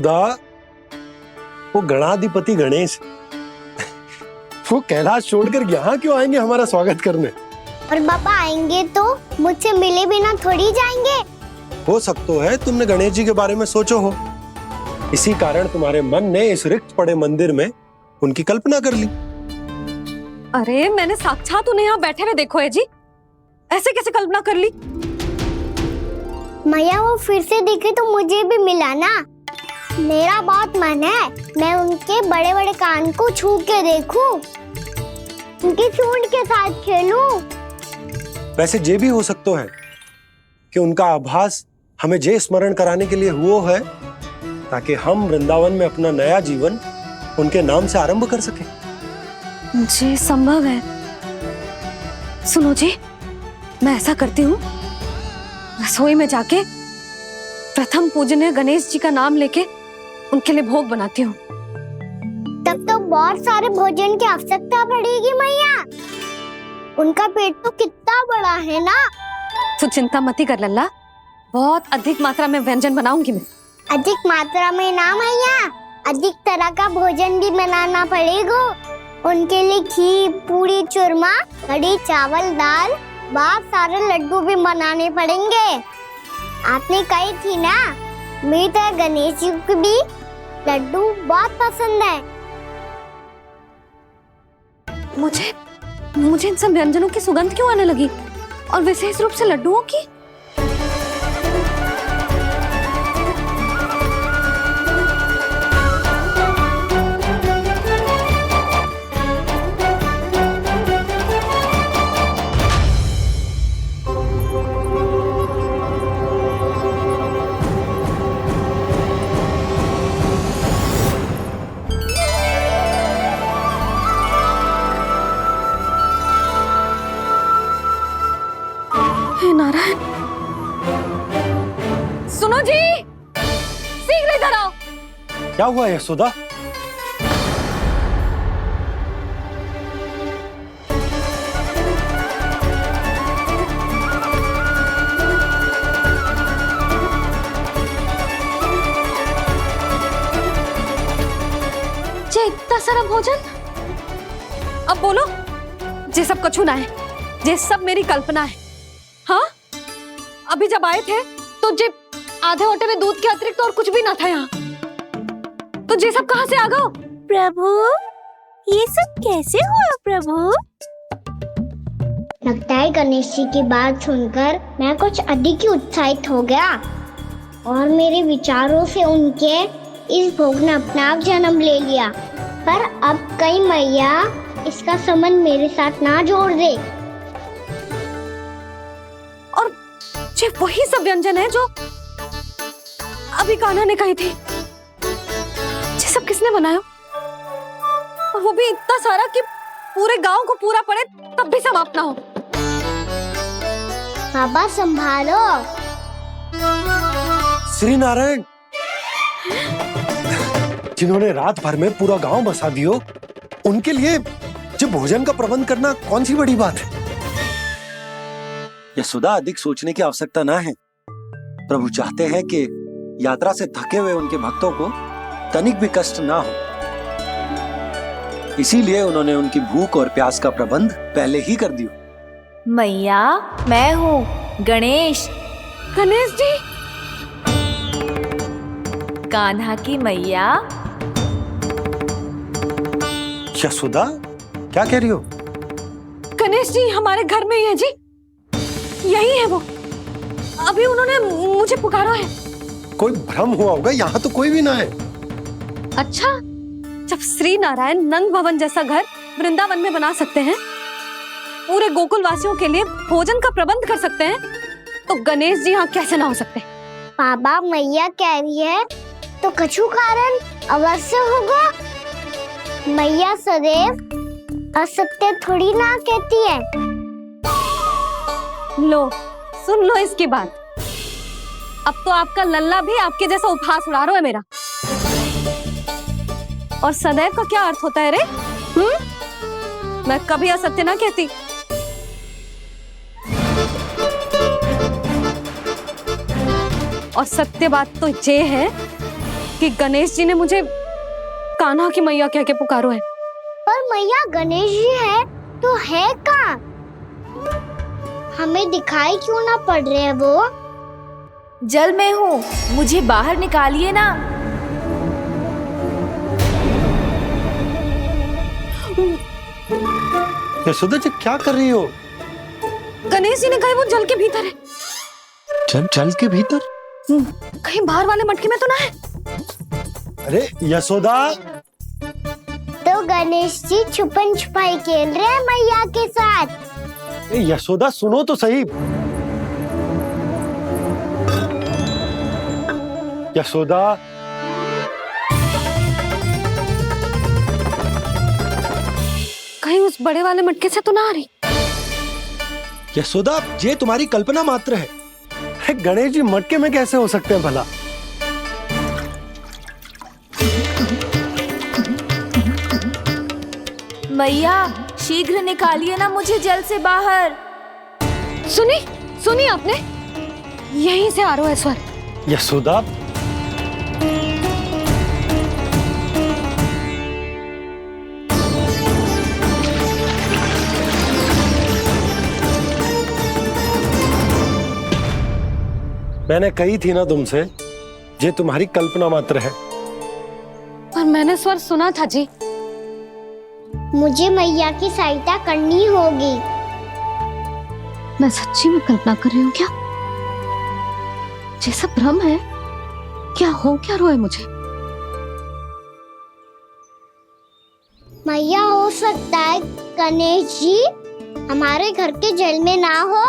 वो गणाधिपति गणेश वो कैलाश छोड़कर यहाँ क्यों आएंगे हमारा स्वागत करने? और पापा आएंगे तो मुझसे मिले बिना थोड़ी जाएंगे। हो सकता है तुमने गणेश जी के बारे में सोचो हो, इसी कारण तुम्हारे मन ने इस रिक्त पड़े मंदिर में उनकी कल्पना कर ली। अरे मैंने साक्षात उन्हें यहाँ बैठे हुए देखो है जी, ऐसे कैसे कल्पना कर ली? मैया वो फिर से दिखे तो मुझे भी मिला ना। मेरा बहुत मन है मैं उनके बड़े बड़े कान को छू के देखूं, उनकी सूंड के साथ खेलूं। वैसे ये भी हो सकता है कि उनका आभास हमें जे स्मरण कराने के लिए हुआ है ताकि हम वृंदावन में अपना नया जीवन उनके नाम से आरंभ कर सके। जी संभव है। सुनो जी, मैं ऐसा करती हूँ, रसोई में जाके प्रथम पूजनीय गणेश जी का नाम लेके उनके लिए भोग बनाती हूँ। तब तो बहुत सारे भोजन की आवश्यकता पड़ेगी मैया, उनका पेट तो कितना बड़ा है ना। तू चिंता मत कर लल्ला, बहुत अधिक मात्रा में व्यंजन बनाऊंगी मैं। अधिक मात्रा में ना मैया, अधिक तरह का भोजन भी बनाना पड़ेगा। उनके लिए खीर, पूरी, चूरमा, कढ़ी, चावल, दाल, बहुत सारे लड्डू भी बनाने पड़ेंगे। आपने कही थी ना, मेरी तरह गणेश जी को भी लड्डू बहुत पसंद है। मुझे इन सब व्यंजनों की सुगंध क्यों आने लगी, और विशेष रूप से लड्डुओं की? नारायण, सुनो जी, शीघ्र इधर आओ। क्या हुआ यशोदा? जे इतना सारा भोजन, अब बोलो, जे सब कछु ना है, जे सब मेरी कल्पना है। हाँ, अभी जब आए थे तो जे आधे ओटे में दूध के अतिरिक्त और कुछ भी ना था यहाँ, तो जे सब कहाँ से आ गए? प्रभु, ये सब कैसे हुआ प्रभु? लगता है गणेश जी की बात सुनकर मैं कुछ अधिक ही उत्साहित हो गया और मेरे विचारों से उनके इस भोग ने अपना आप जन्म ले लिया। पर अब कहीं मैया इसका संबंध मेरे साथ ना जोड़ दे। और ये वही सब व्यंजन है जो अभी कान्हा ने कही थी। ये सब किसने बनाया? और वो भी इतना सारा कि पूरे गांव को पूरा पड़े तब भी समाप्त ना हो। बाबा संभालो। श्री नारायण, जिन्होंने रात भर में पूरा गांव बसा दियो, उनके लिए जो भोजन का प्रबंध करना कौन सी बड़ी बात है? यशोदा, अधिक सोचने की आवश्यकता ना है। प्रभु चाहते हैं कि यात्रा से थके हुए उनके भक्तों को तनिक भी कष्ट ना हो, इसीलिए उन्होंने उनकी भूख और प्यास का प्रबंध पहले ही कर दिया। मैया, मैं हूँ गणेश। गणेश जी, कान्हा की मैया। यशोदा, क्या कह रही हो? गणेश जी हमारे घर में ही है जी, यही है वो। अभी उन्होंने मुझे पुकारा है। कोई भ्रम हुआ होगा, यहाँ तो कोई भी ना है। अच्छा, जब श्री नारायण नंद भवन जैसा घर वृंदावन में बना सकते हैं, पूरे गोकुल वासियों के लिए भोजन का प्रबंध कर सकते हैं, तो गणेश जी यहाँ कैसे ना हो सकते? बाबा, मैया कह रही है तो कछु कारण अवश्य होगा। मैया सदैव असत्य थोड़ी ना कहती है। लो, सुन लो इसकी बात। अब तो आपका लल्ला भी आपके जैसा उपहास उड़ा रहा है मेरा। और सदैव का क्या अर्थ होता है रे? मैं कभी असत्य ना कहती। और सत्य बात तो ये है कि गणेश जी ने मुझे कान्हा की मैया कह के पुकारो है। पर मैया गणेश जी है तो है कहाँ? हमें दिखाई क्यों ना पड़ रहे हैं वो? जल में हूँ, मुझे बाहर निकालिए ना। यशोदा जी क्या कर रही हो? गणेश जी ने कहा वो जल के भीतर है। जल के भीतर? कहीं बाहर वाले मटके में तो ना है? अरे यशोदा, तो गणेश जी छुपन छुपाई खेल रहे हैं मैया के साथ। यशोदा सुनो तो सही। यशोदा, कहीं उस बड़े वाले मटके से तो ना आ रही? यशोदा ये तुम्हारी कल्पना मात्र है। अरे गणेश जी मटके में कैसे हो सकते हैं भला? मैया शीघ्र निकालिए ना मुझे जल से बाहर। सुनी आपने? यहीं से आ रहा है स्वर। यशोदा, मैंने कही थी ना तुमसे, ये तुम्हारी कल्पना मात्र है। पर मैंने स्वर सुना था जी। मुझे मैया की सहायता करनी होगी। मैं सच्ची में कल्पना कर रही हूँ क्या? जैसा भ्रम है क्या? हो क्या रहा है मुझे? मैया हो सकता है गणेश जी हमारे घर के जल में ना हो,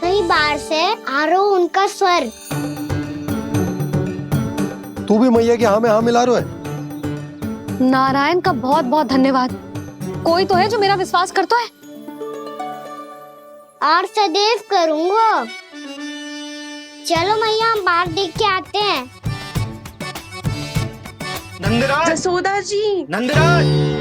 कहीं बाहर से आ रहा हो उनका स्वर। तू भी मैया की हाँ में हाँ मिला रहा है। नारायण का बहुत बहुत धन्यवाद। कोई तो है जो मेरा विश्वास करता है। और सदैव करूंगा। चलो मैया हम बाहर देख के आते हैं। नंदराज, जसोदा जी, नंदराज,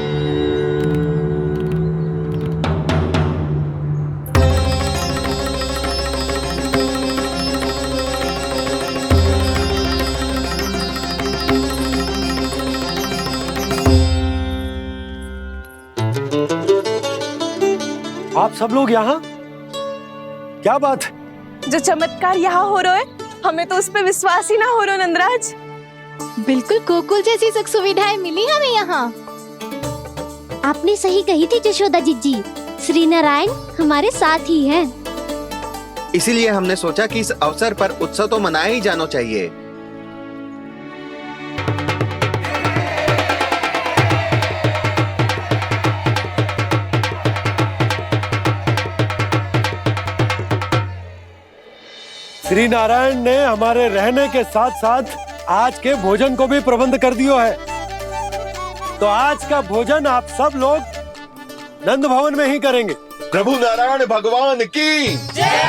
आप सब लोग यहाँ? क्या बात है? जो चमत्कार यहाँ हो रहा है हमें तो उस पे विश्वास ही ना हो रहा नंदराज। बिल्कुल गोकुल जैसी सुख सुविधाएं मिली हमें यहाँ। आपने सही कही थी यशोदा जी, श्री नारायण हमारे साथ ही हैं। इसीलिए हमने सोचा कि इस अवसर पर उत्सव तो मनाया ही जाना चाहिए। श्री नारायण ने हमारे रहने के साथ साथ आज के भोजन को भी प्रबंध कर दिया है। तो आज का भोजन आप सब लोग नंद भवन में ही करेंगे। प्रभु नारायण भगवान की जय।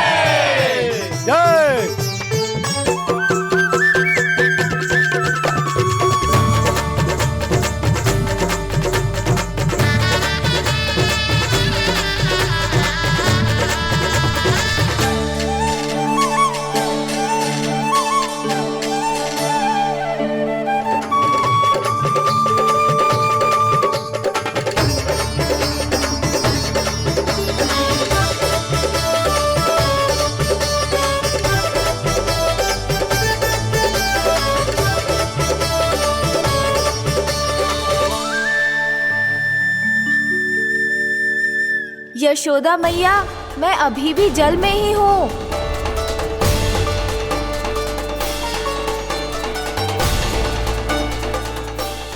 यशोदा मैया, मैं अभी भी जल में ही हूँ।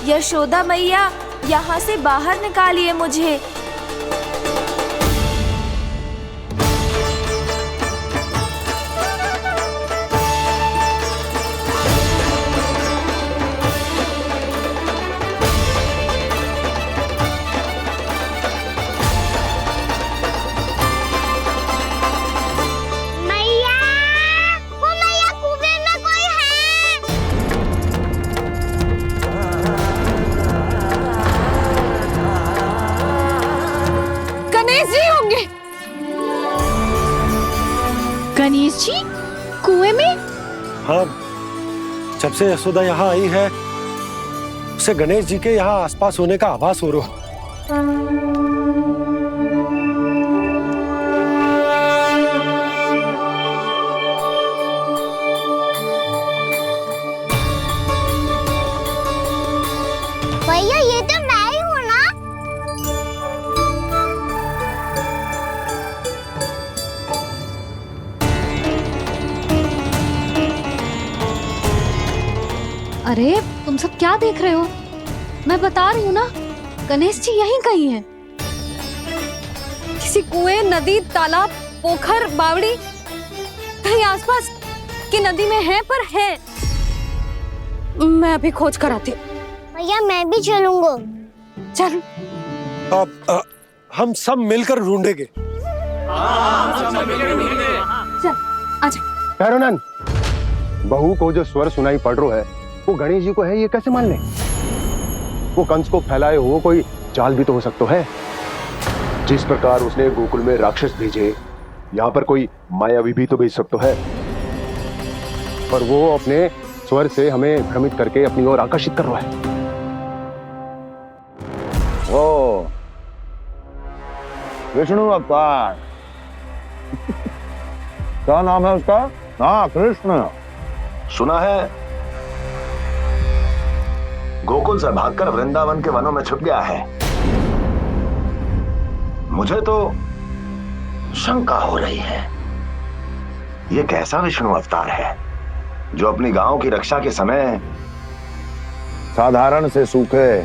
यशोदा मैया, यहाँ से बाहर निकालिए मुझे। मैया, वो मैया कुएं में कोई है। गणेश जी होंगे। गणेश जी कुएं में? हाँ, जब से यशोदा यहाँ आई है उसे गणेश जी के यहाँ आसपास होने का आभास हो रहा। भैया ये तो मैं ही हूँ ना। अरे तुम सब क्या देख रहे हो? मैं बता रही हूँ ना, गणेश जी यहीं कहीं हैं। किसी कुएं, नदी, तालाब, पोखर, बावड़ी, कहीं आसपास की नदी में है, पर है। मैं अभी खोज कर आती हूँ। भैया मैं भी चलूंगा। चल। अब हम सब मिलकर ढूंढेंगे। चल आजा। पैरोनन, बहू को जो स्वर सुनाई पड़ रहा है वो गणेश जी को है, ये कैसे मान ले? वो कंस को फैलाए हुए कोई चाल भी तो हो सकता है। जिस प्रकार उसने गोकुल में राक्षस भेजे, यहाँ पर कोई मायावी भी तो भेज सकता है। पर वो अपने स्वर से हमें भ्रमित करके अपनी ओर आकर्षित कर रहा है। ओ विष्णु अवतार। क्या नाम है उसका? हाँ, कृष्ण। सुना है गोकुल से भागकर वृंदावन के वनों में छुप गया है। मुझे तो शंका हो रही है, ये कैसा विष्णु अवतार है जो अपनी गांव की रक्षा के समय साधारण से सूखे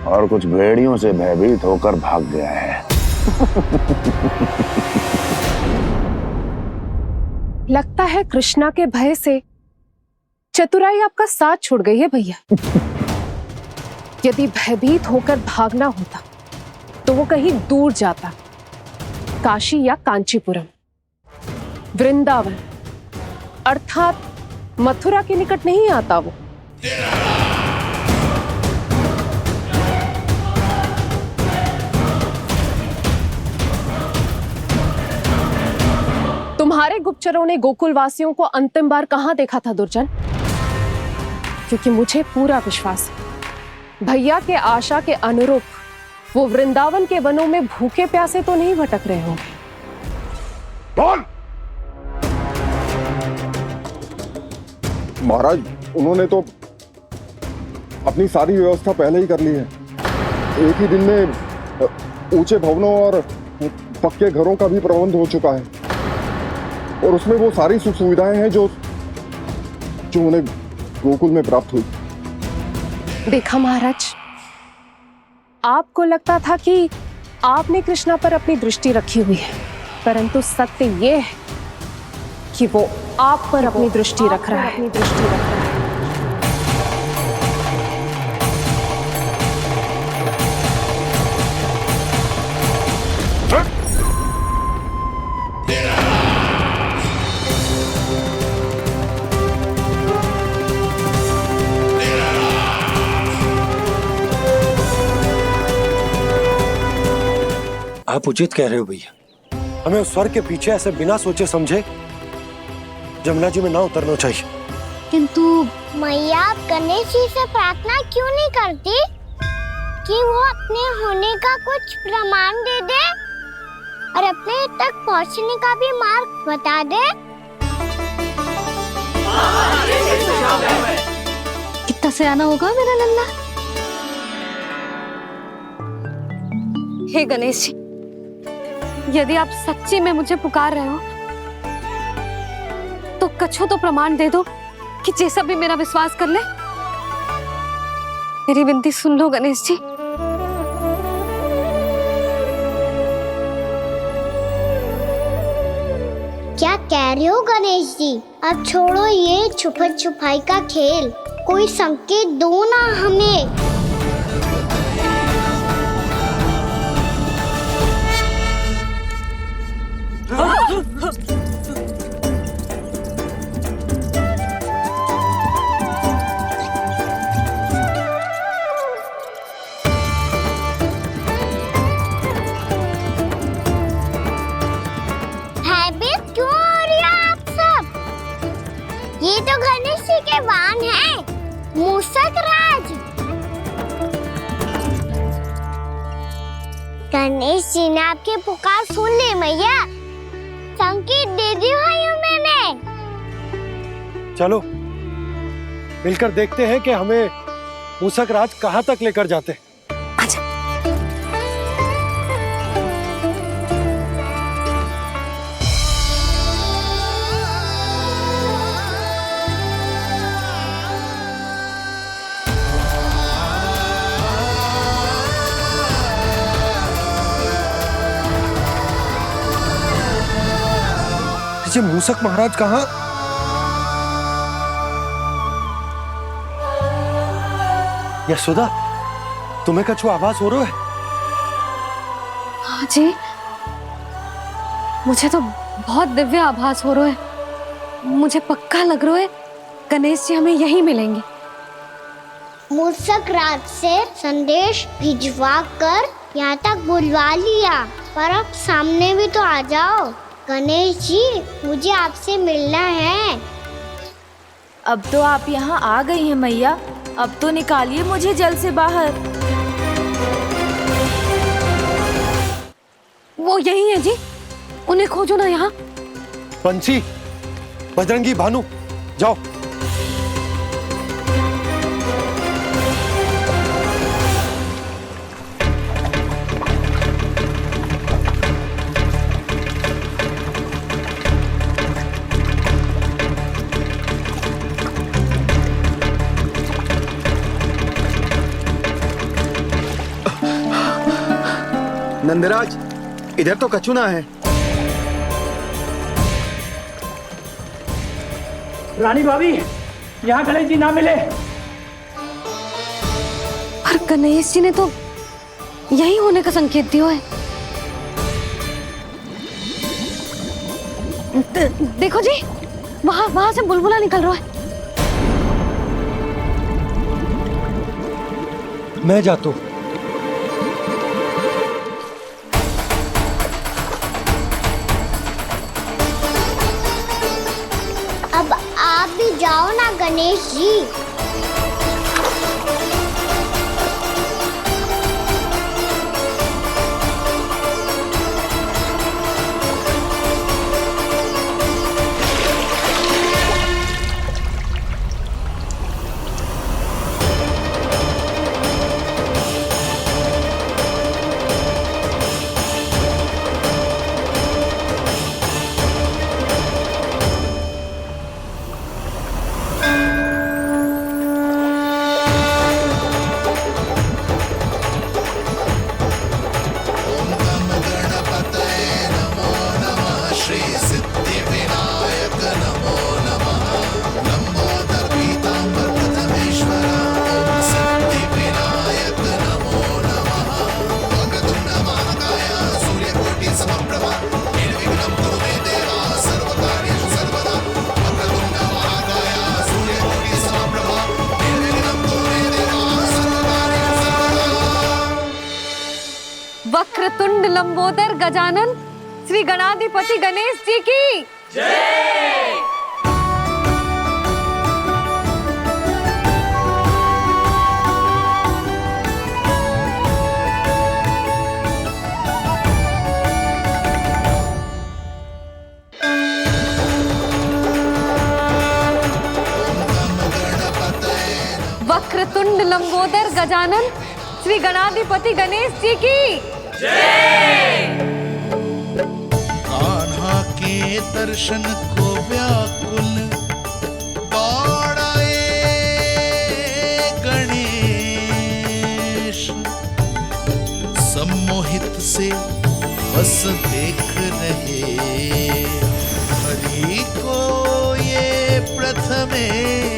और कुछ भेड़ियों से भयभीत होकर भाग गया है। लगता है कृष्णा के भय से चतुराई आपका साथ छोड़ गई है भैया। यदि भयभीत होकर भागना होता तो वो कहीं दूर जाता, काशी या कांचीपुरम, वृंदावन अर्थात मथुरा के निकट नहीं आता वो। तुम्हारे गुप्तचरों ने गोकुल वासियों को अंतिम बार कहां देखा था दुर्जन? क्योंकि मुझे पूरा विश्वास है भैया के आशा के अनुरूप वो वृंदावन के वनों में भूखे प्यासे तो नहीं भटक रहे होंगे। बोल! महाराज, उन्होंने तो अपनी सारी व्यवस्था पहले ही कर ली है। एक ही दिन में ऊंचे भवनों और पक्के घरों का भी प्रबंध हो चुका है, और उसमें वो सारी सुख सुविधाएं हैं जो उन्हें गोकुल में प्राप्त हुई। देखा महाराज, आपको लगता था कि आपने कृष्णा पर अपनी दृष्टि रखी हुई है, परंतु सत्य ये है कि वो आप पर अपनी दृष्टि रख रहा है। आप उचित कह रहे हो भैया, हमें उस स्वर के पीछे ऐसे बिना सोचे समझे जमुना जी में ना उतरना चाहिए। किंतु मैया आप गणेश जी से प्रार्थना क्यों नहीं करती कि वो अपने होने का कुछ प्रमाण दे दे और अपने तक पहुंचने का भी मार्ग बता दे? कितना सयाना होगा मेरा लल्ला। हे गणेश जी, यदि आप सच्ची में मुझे पुकार रहे हो तो कछो तो प्रमाण दे दो कि जैसा भी मेरा विश्वास कर ले। मेरी विनती सुन लो गणेश जी। क्या कह रहे हो गणेश जी? अब छोड़ो ये छुपन छुपाई का खेल, कोई संकेत दो ना हमें। भयभीत क्यों हो रही हो आप सब? ये तो गणेश जी के वाहन हैं। मूसक राज। गणेश जी ने आपकी पुकार सुन ली मैया, संकेत दे दी भाइयों मैंने। चलो मिलकर देखते हैं कि हमें मूसक राज कहां तक लेकर जाते हैं। ये मूसक महाराज कहाँ? यशोदा, तुम्हें कछु आभास हो रहा है? हाँ जी, मुझे तो बहुत दिव्य आभास हो रहा है। मुझे पक्का लग रहा है गणेश जी हमें यहीं मिलेंगे। मूसक राज से संदेश भिजवा कर यहाँ तक बुलवा लिया, पर अब सामने भी तो आ जाओ। गणेश जी, मुझे आपसे मिलना है। अब तो आप यहाँ आ गई हैं मैया, अब तो निकालिए मुझे जल से बाहर। वो यही है जी, उन्हें खोजो ना यहाँ। बंसी, बजरंगी, भानु, जाओ। नंदराज, इधर तो कछुना है। रानी भाभी, यहाँ गणेश जी ना मिले। पर गणेश जी ने तो यही होने का संकेत दिया है। देखो जी, वहां से बुलबुला निकल रहा है। मैं जाता हूँ। अब आप भी जाओ ना गणेश जी। वक्रतुंड लंबोदर गजानन श्री गणाधिपति गणेश जी की जय। वक्रतुंड लंबोदर गजानन श्री गणाधिपति गणेश जी की जय। कान्हा के दर्शन को व्याकुल दौड़ाए गणेश, सम्मोहित से बस देख रहे हरि को ये प्रथमेश।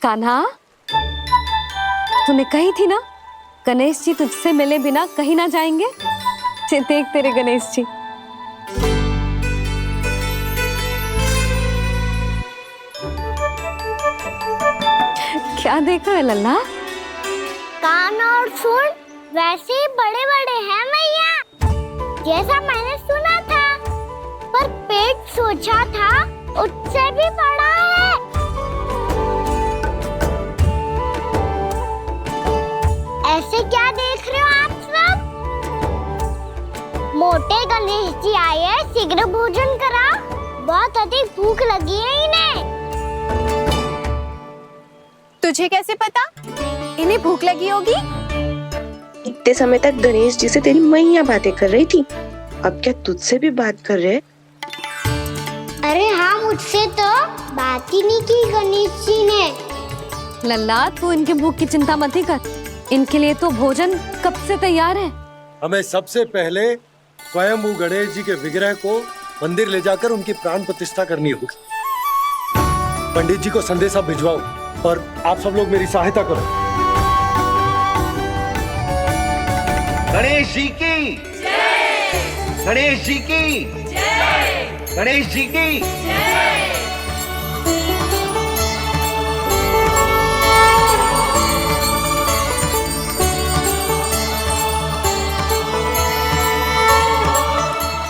कान्हा, तूने कही थी ना गणेश जी तुझसे मिले बिना कहीं ना जाएंगे। देख तेरे गणेश जी। क्या देख रहा है लल्ला? कान और सुन वैसे ही बड़े बड़े हैं मैया, जैसा मैंने सुना था, पर पेट सोचा था उससे भी बड़ा है। ऐसे क्या देख रहे हो आप सब? मोटे गणेश जी आए हैं, शीघ्र भोजन करा, बहुत अधिक भूख लगी है इन्हें। तुझे कैसे पता इन्हें भूख लगी होगी? इतने समय तक गणेश जी से तेरी मैया बातें कर रही थी, अब क्या तुझसे भी बात कर रहे? अरे हाँ, मुझसे तो बात ही नहीं की गणेश जी ने। लल्ला, तू इनकी भूख की चिंता मत ही कर, इनके लिए तो भोजन कब से तैयार है। हमें सबसे पहले स्वयं गणेश जी के विग्रह को मंदिर ले जाकर उनकी प्राण प्रतिष्ठा करनी होगी। पंडित जी को संदेशा भिजवाओ और आप सब लोग मेरी सहायता करो। गणेश जी की जय! गणेश जी की जय! गणेश जी की जय!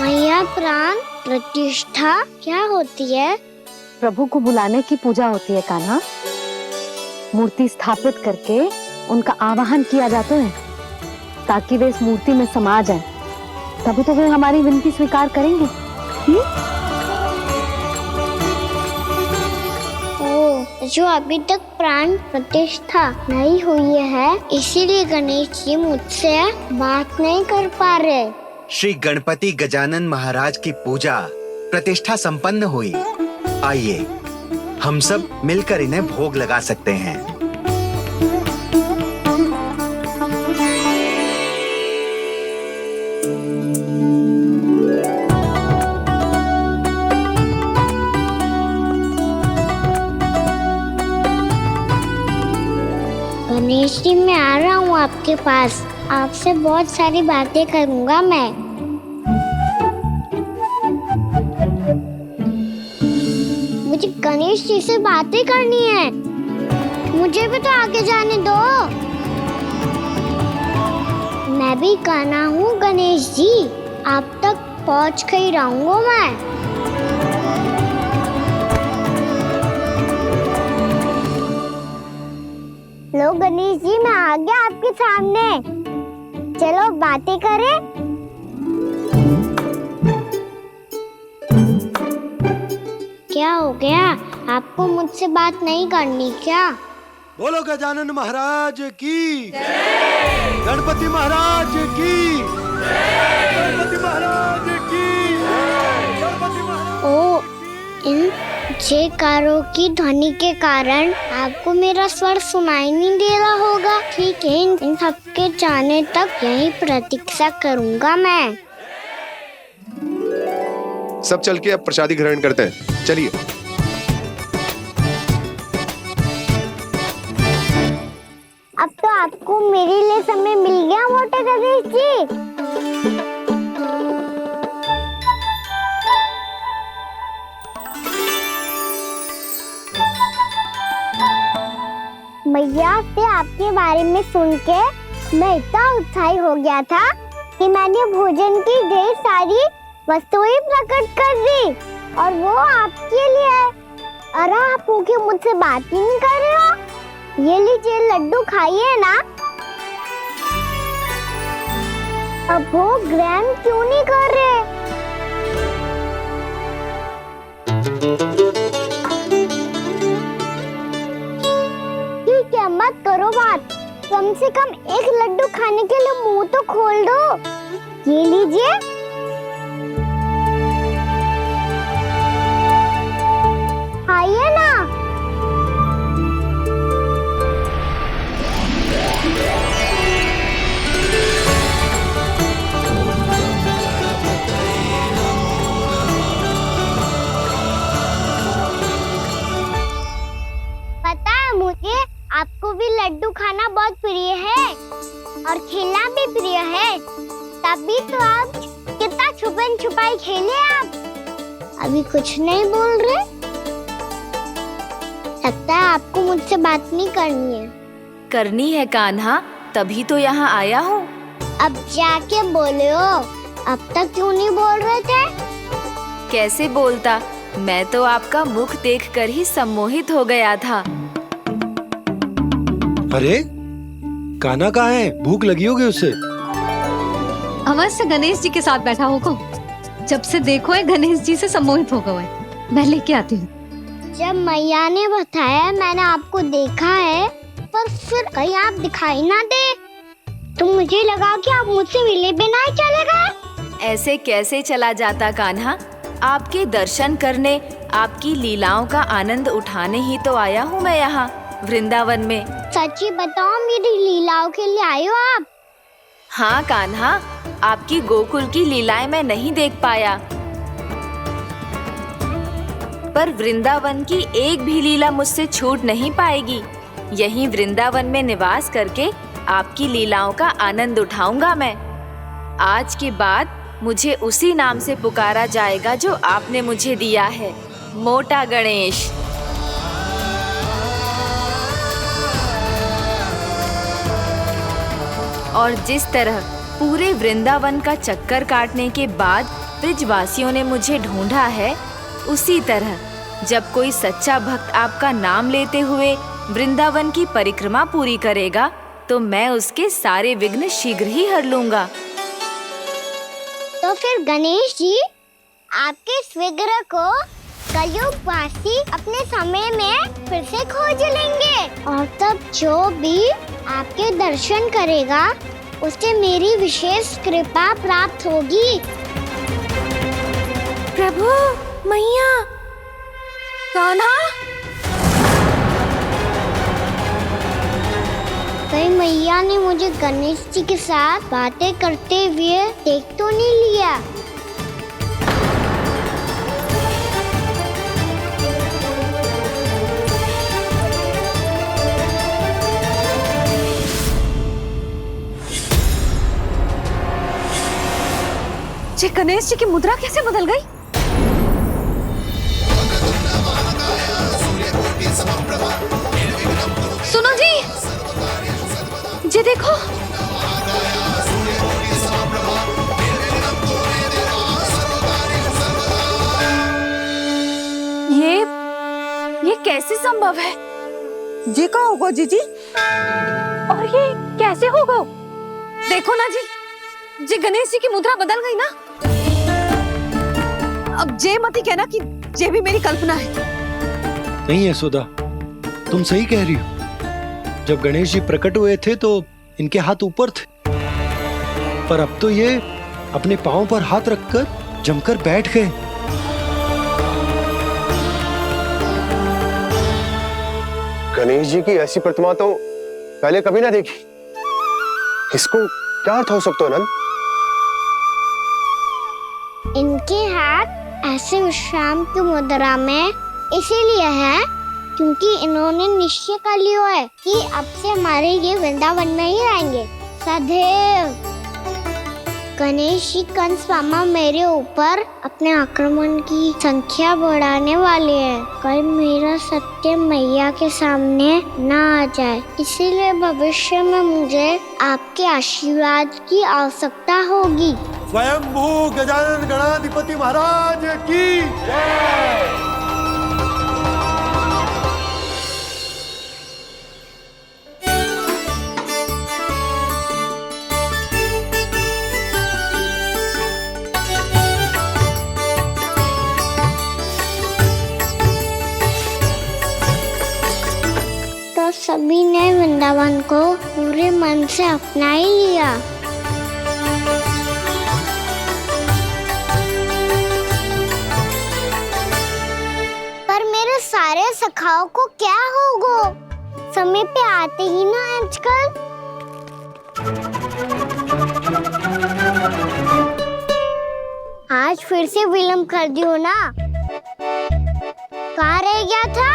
मैया, प्राण प्रतिष्ठा क्या होती है? प्रभु को बुलाने की पूजा होती है कान्हा। मूर्ति स्थापित करके उनका आवाहन किया जाता है ताकि वे इस मूर्ति में समा जाएं। तभी तो वे हमारी विनती स्वीकार करेंगे। ओ, जो अभी तक प्राण प्रतिष्ठा नहीं हुई है, इसीलिए गणेश जी मुझसे बात नहीं कर पा रहे। श्री गणपति गजानन महाराज की पूजा प्रतिष्ठा संपन्न हुई। आइए हम सब मिलकर इन्हें भोग लगा सकते हैं। गणेश जी, मैं आ रहा हूँ आपके पास, आपसे बहुत सारी बातें करूँगा मैं। मुझे गणेश जी से बातें करनी है, मुझे भी तो आगे जाने दो। मैं भी कान्हा हूँ गणेश जी, आप तक पहुँच कर ही रहूँगा मैं। लो गणेश जी, मैं आ गया आपके सामने, चलो बातें करें। क्या हो गया, आपको मुझसे बात नहीं करनी क्या? बोलो गजानन महाराज की जय! गणपति महाराज की जय! गणपति महाराज की जय! गणपति महाराज। ओ, इन जयकारों की ध्वनि के कारण आपको मेरा स्वर सुनाई नहीं दे रहा होगा। ठीक है, इन सबके जाने तक यही प्रतीक्षा करूंगा मैं। सब चल के अब प्रसादी ग्रहण करते हैं, चलिए। अब तो आपको मेरे लिए समय मिल गया मोटे गणेश जी। मैया से आपके बारे में सुन के मैं इतना उत्साही हो गया था कि मैंने भोजन की ढेर सारी वस्तुएं प्रकट कर दी, और वो आपके लिए। अरे आप भूखे मुझसे बात ही नहीं कर रहे हो। ये लीजिए लड्डू, खाइए ना। अब वो ग्रहण क्यों नहीं कर रहे? ठीक है, मत करो बात, कम से कम एक लड्डू खाने के लिए मुंह तो खोल दो। ये लीजिए। खाइए ना। पता है मुझे, आपको भी लड्डू खाना बहुत प्रिय है और खेलना भी प्रिय है, तभी तो आप कितना छुपन छुपाई खेले। आप अभी कुछ नहीं बोल रहे, लगता है आपको मुझसे बात नहीं करनी है। करनी है कान्हा, तभी तो यहाँ आया हूँ। अब जाके बोलो, अब तक क्यों नहीं बोल रहे थे? कैसे बोलता, मैं तो आपका मुख देखकर ही सम्मोहित हो गया था। अरे कान्हा कहाँ है? भूख लगी होगी उसे। अवश्य गणेश जी के साथ बैठा होगा। जब से देखो है गणेश जी से सम्मोहित हो गए। मैं लेके आती हूँ। जब मैया ने बताया मैंने आपको देखा है, पर फिर कहीं आप दिखाई ना दे, तो मुझे लगा कि आप मुझसे मिले बिना ही चले गए। ऐसे कैसे चला जाता कान्हा? आपके दर्शन करने, आपकी लीलाओं का आनंद उठाने ही तो आया हूँ मैं यहाँ वृंदावन में। सच्ची बताओ, मेरी लीलाओं के लिए आए हो आप? हाँ कान्हा, आपकी गोकुल की लीलाएं मैं नहीं देख पाया, पर वृंदावन की एक भी लीला मुझसे छूट नहीं पाएगी। यहीं वृंदावन में निवास करके आपकी लीलाओं का आनंद उठाऊंगा मैं। आज के बाद मुझे उसी नाम से पुकारा जाएगा जो आपने मुझे दिया है, मोटा गणेश। और जिस तरह पूरे वृंदावन का चक्कर काटने के बाद ब्रिजवासियों ने मुझे ढूंढा है, उसी तरह जब कोई सच्चा भक्त आपका नाम लेते हुए वृंदावन की परिक्रमा पूरी करेगा, तो मैं उसके सारे विघ्न शीघ्र ही हर लूंगा। तो फिर गणेश जी, आपके इस विग्रह को कलयुगवासी अपने समय में फिर से खोज लेंगे, और तब जो भी आपके दर्शन करेगा उसे मेरी विशेष कृपा प्राप्त होगी। प्रभु, मैया, कान्हा। कहीं मैया ने मुझे गणेश जी के साथ बातें करते हुए देख तो नहीं लिया? ये गणेश जी की मुद्रा कैसे बदल गई? सुनो जी, ये देखो। ये कैसे संभव है? ये क्या होगा जीजी? और ये कैसे होगा? देखो ना जी, ये गणेश जी की मुद्रा बदल गई ना। अब जे मत ही कहना कि ये भी मेरी कल्पना है। नहीं यशोदा, तुम सही कह रही हो। जब गणेश जी प्रकट हुए थे तो इनके हाथ ऊपर थे, पर अब तो ये अपने पांव पर हाथ रखकर जमकर बैठ गए। गणेश जी की ऐसी प्रतिमा तो पहले कभी ना देखी। इसको क्या अर्थ हो सकता है नंद? इनके हाथ ऐसे विश्राम की मुद्रा में इसीलिए है क्योंकि इन्होंने निश्चय कर लिया है कि अब से हमारे ये वृंदावन में ही रहेंगे सदैव। गणेश जी कंस मामा मेरे ऊपर अपने आक्रमण की संख्या बढ़ाने वाले हैं, कल मेरा सत्य मैया के सामने ना आ जाए। इसीलिए भविष्य में मुझे आपके आशीर्वाद की आवश्यकता होगी। स्वयंभू गजानन गणाधिपति महाराज की जय। तो सभी ने वृंदावन को पूरे मन से अपना ही लिया। पर मेरे सारे सखाओं को क्या होगा? समय पे आते ही ना आजकल। आज फिर से विलंब कर दियो ना। कहाँ रह गया था?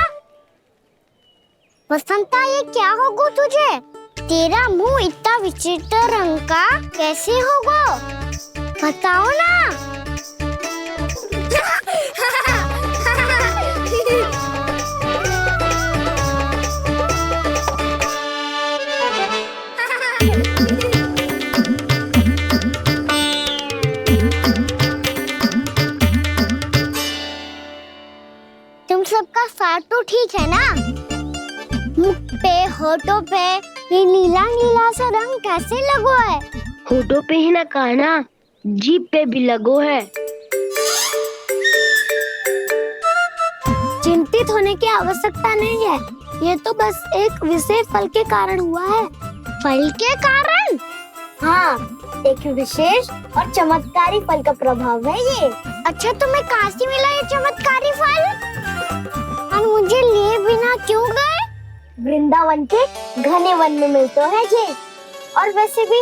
वसंता, ये क्या होगा तुझे? तेरा मुंह इतना विचित्र रंग का कैसे होगा? बताओ ना। ठीक है ना? मुख पे, होठों पे ये नीला नीला सा रंग कैसे लगो है? होठों पे ही ना काना, जीभ पे भी लगो है। चिंतित होने की आवश्यकता नहीं है, ये तो बस एक विशेष फल के कारण हुआ है। फल के कारण? हाँ, एक विशेष और चमत्कारी फल का प्रभाव है ये। अच्छा, तुम्हें कहाँ से मिला ये चमत्कारी फल? और मुझे लिए बिना क्यों गए? वृंदावन के घने वन में मिलते है ये। और वैसे भी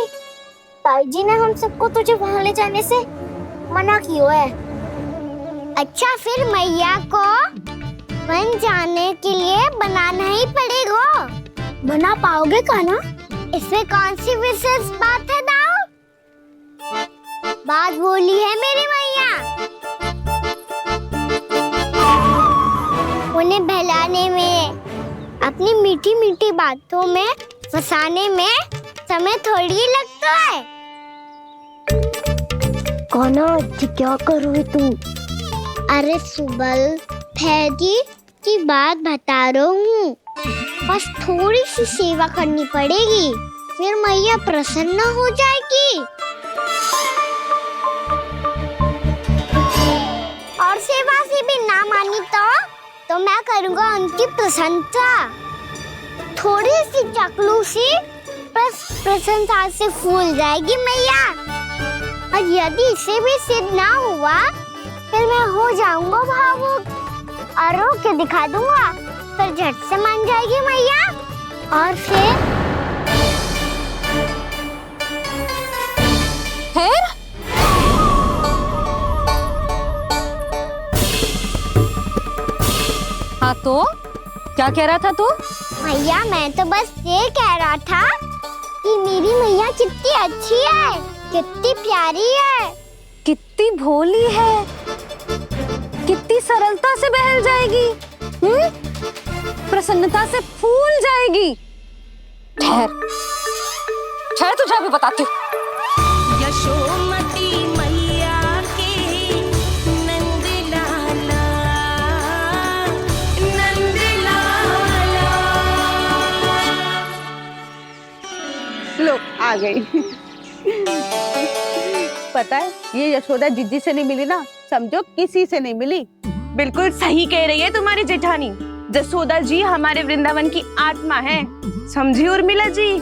ताई जी ने हम सबको तुझे वहाँ ले जाने से मना किया है। अच्छा, फिर मैया को वन जाने के लिए बनाना ही पड़ेगा। बना पाओगे कान्हा? इसमें कौन सी विशेष बात है दाऊ? बात बोली है मेरी मैया। उन्हें बहलाने में, अपनी मीठी मीठी बातों में फंसाने में समय थोड़ी लगता है। कान्हा, क्या करोगे तुम? अरे सुबल, फैजी की बात बता रहा हूँ। बस थोड़ी सी सेवा करनी पड़ेगी, फिर मैया प्रसन्न हो जाएगी। और सेवा से भी ना मानी तो मैं करूँगा उनकी प्रशंसा। थोड़ी सी चकलूसी बस प्रशंसा से फूल जाएगी मैया। और यदि इसे भी सिद्ध ना हुआ, फिर मैं हो जाऊंगा भावुक और रो के दिखा दूंगा, फिर झट से मान जाएगी मैया। और फिर हाँ तो क्या कह रहा था तू? मैया, मैं तो बस ये कह रहा था कि मेरी मैया कितनी अच्छी है, कितनी प्यारी है, कितनी भोली है, कितनी सरलता से बहल जाएगी, प्रसन्नता से फूल जाएगी। ठहर ठहर, तुझे अभी बताती हूँ। यशोमती मैया के नंद लाला, नंद लाला। लो आ गई। पता है, ये यशोदा जिज्जी से नहीं मिली ना, समझो किसी से नहीं मिली। बिल्कुल सही कह रही है तुम्हारी जेठानी। जसोदा जी हमारे वृंदावन की आत्मा है, समझी उर्मिला जी?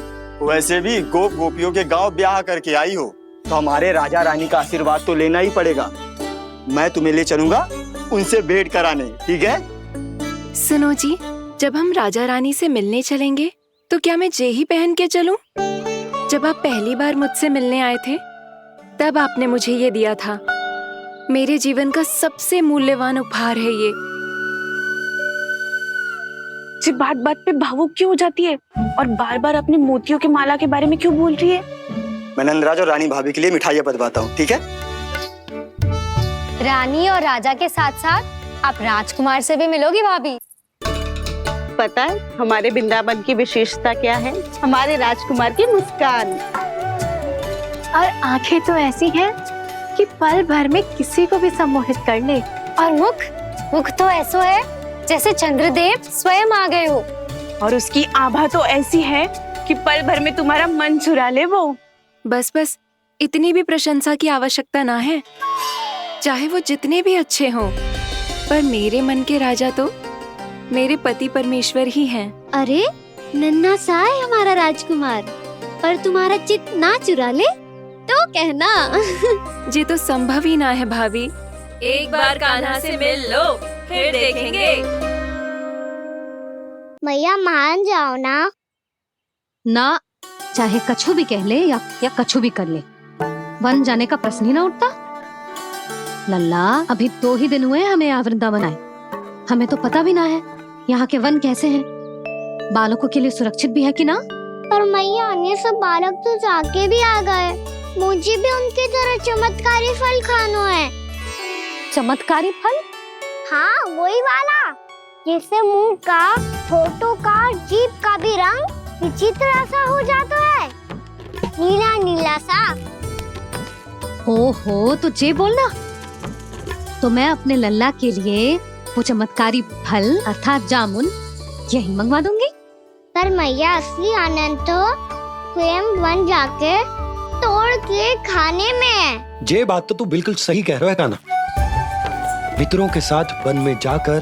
वैसे भी गोप गोपियों के गांव ब्याह करके आई हो, तो हमारे राजा रानी का आशीर्वाद तो लेना ही पड़ेगा। मैं तुम्हें ले चलूंगा उनसे भेंट कराने, ठीक है? सुनो जी, जब हम राजा रानी से मिलने चलेंगे तो क्या मैं जे ही पहन के चलूं? जब आप पहली बार मुझसे मिलने आए थे, तब आपने मुझे ये दिया था। मेरे जीवन का सबसे मूल्यवान उपहार है ये। जी बात बात पे भावुक क्यों हो जाती है और बार बार अपनी मोतियों की माला के बारे में क्यों बोल रही है? मैं नंदराज और रानी भाभी के लिए मिठाइयाँ बंटवाता हूँ, ठीक है? रानी और राजा के साथ साथ आप राजकुमार से भी मिलोगी भाभी। पता है हमारे वृंदावन की विशेषता क्या है? हमारे राजकुमार की मुस्कान। और आंखें तो ऐसी हैं कि पल भर में किसी को भी सम्मोहित कर ले। और मुख तो ऐसा है जैसे चंद्रदेव स्वयं आ गए हो। और उसकी आभा तो ऐसी है कि पल भर में तुम्हारा मन चुरा ले वो। बस बस, इतनी भी प्रशंसा की आवश्यकता ना है। चाहे वो जितने भी अच्छे हों, पर मेरे मन के राजा तो मेरे पति परमेश्वर ही हैं। अरे नन्हा सा है हमारा राजकुमार, पर तुम्हारा चित्त ना चुरा ले तो कहना। ये तो संभव ही ना है भाभी। एक बार कान्हा से मिल लो, फिर देखेंगे। मैया मान जाओ ना। ना, चाहे कछु भी कह ले या कछु भी कर ले, वन जाने का प्रश्न ही ना उठता। लल्ला, अभी 2 ही दिन हुए हमें यहाँ वृंदावन आए, हमें तो पता भी ना है यहाँ के वन कैसे हैं, बालकों के लिए सुरक्षित भी है कि ना। पर मैया, अन्य सब बालक तो जाके भी आ गए, मुझे भी उनकी तरह चमत्कारी फल खाना है। चमत्कारी फल? हाँ, वही वाला जिससे मुंह का, होठों का, जीभ का भी रंग विचित्र सा हो जाता है, नीला नीला सा। हो तो जे बोलना। तो मैं अपने लल्ला के लिए वो चमत्कारी फल अर्थात जामुन यही मंगवा दूंगी। पर मैया असली आनंद तो स्वयं वन जाके तोड़ के खाने में है। ये बात तो तू बिल्कुल सही कह रहा है कान्हा। मित्रों के साथ वन में जाकर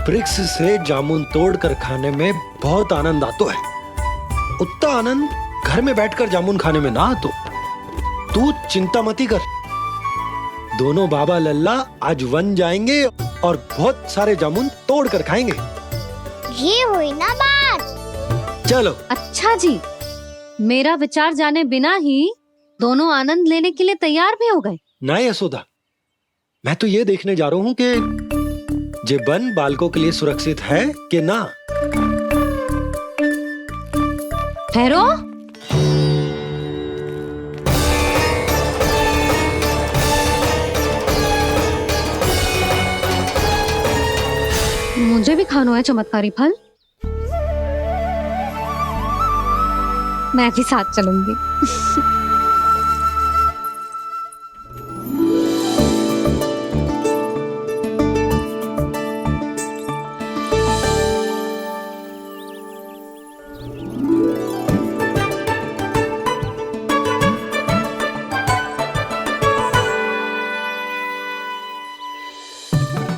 वृक्ष से जामुन तोड़कर खाने में बहुत आनंद आता है। उतना आनंद घर में बैठकर जामुन खाने में ना आतो। तू चिंता मती कर, दोनों बाबा लल्ला आज वन जाएंगे और बहुत सारे जामुन तोड़कर खाएंगे। ये हुई ना बात। चलो। अच्छा जी, मेरा विचार जाने बिना ही दोनों आनंद लेने के लिए तैयार भी हो गए। ना यशोदा, मैं तो ये देखने जा रहा हूँ कि ये वन बालकों के लिए सुरक्षित है कि ना। ठहरो। मुझे भी खाना है चमत्कारी फल। मैं भी साथ चलूंगी।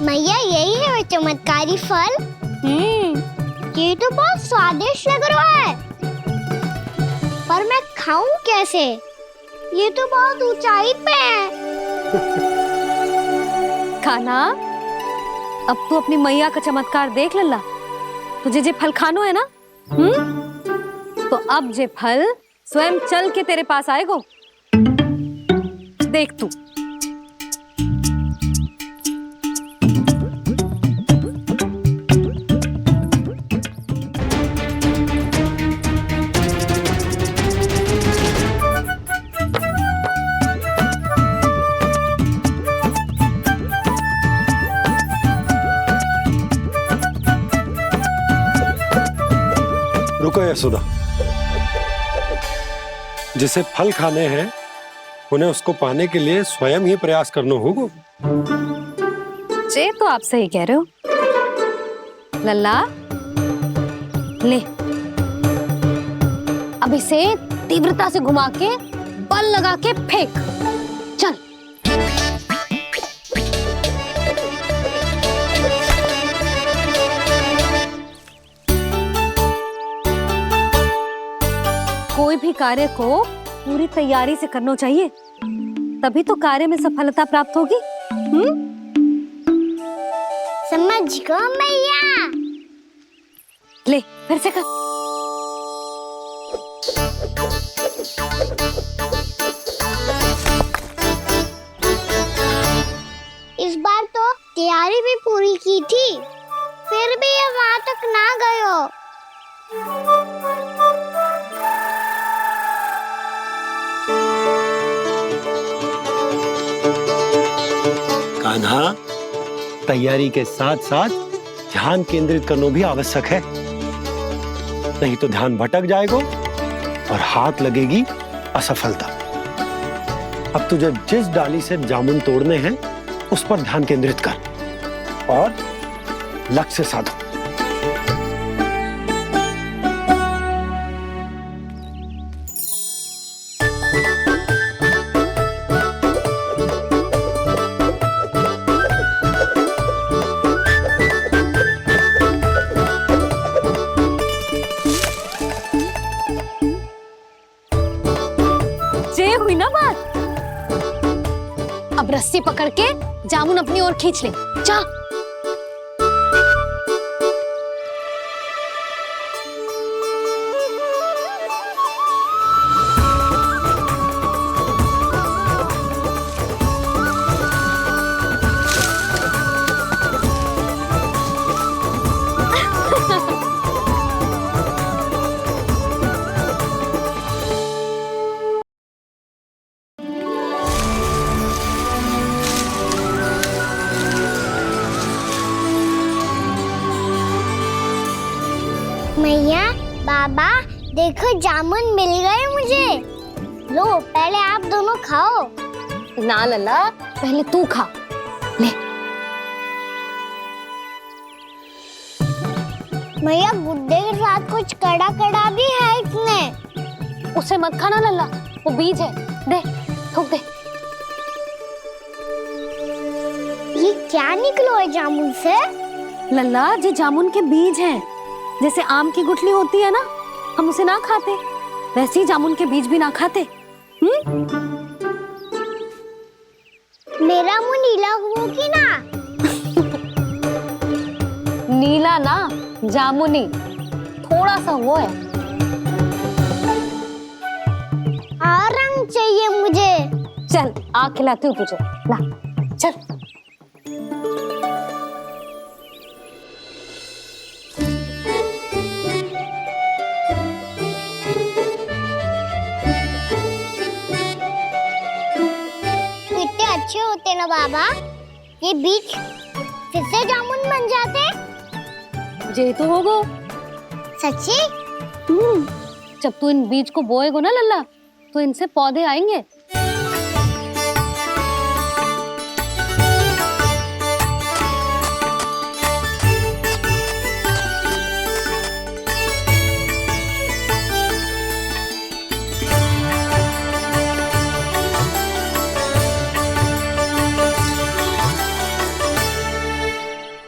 मैया यही है वो चमत्कारी फल। ये तो बहुत स्वादिष्ट लग रहा है, पर मैं खाऊं कैसे? ये तो बहुत ऊंचाई पे है। कान्हा, अब तू अपनी मैया का चमत्कार देख लल्ला। तुझे जे फल खानो है ना, तो अब जे फल स्वयं चल के तेरे पास आएगो। देख तू। रुको यशोदा, जिसे फल खाने हैं उन्हें उसको पाने के लिए स्वयं ही प्रयास करना होगा। जे तो आप सही कह रहे हो लल्ला। ले, अब इसे तीव्रता से घुमा के बल लगा के फेंक। चल। कोई भी कार्य को पूरी तैयारी से करना चाहिए, तभी तो कार्य में सफलता प्राप्त होगी। समझ गो मैया। ले, फिर से कर। इस बार तो तैयारी भी पूरी की थी, फिर भी ये वहां तक ना गए हो। कान्हा, तैयारी के साथ साथ ध्यान केंद्रित करना भी आवश्यक है, नहीं तो ध्यान भटक जाएगा और हाथ लगेगी असफलता। अब तुझे जिस डाली से जामुन तोड़ने हैं उस पर ध्यान केंद्रित कर और लक्ष्य साधो। हुई ना बात। अब रस्सी पकड़ के जामुन अपनी ओर खींच ले। जा। मैया, बाबा, देखो जामुन मिल गए मुझे। लो, पहले आप दोनों खाओ। ना लल्ला, पहले तू खा। ले। भैया गुड्डे के साथ कुछ कड़ा कड़ा भी है इसमें। उसे मत खाना लल्ला, वो बीज है। दे, थूक दे। ये क्या निकलो है जामुन से? लल्ला, ये जामुन के बीज हैं। जैसे आम की गुठली होती है ना, हम उसे ना खाते, वैसे ही जामुन के बीज भी ना खाते। मेरा मुंह नीला हुआ कि ना? नीला ना, जामुनी, थोड़ा सा वो है। और रंग चाहिए मुझे। चल, आ खिलाती हूँ तुझे, ला, चल। कितने अच्छे होते ना बाबा, ये बीज फिर से जामुन बन जाते। जे तो होगो। सच्ची? जब तू इन बीज को बोएगो ना लल्ला, तो इनसे पौधे आएंगे।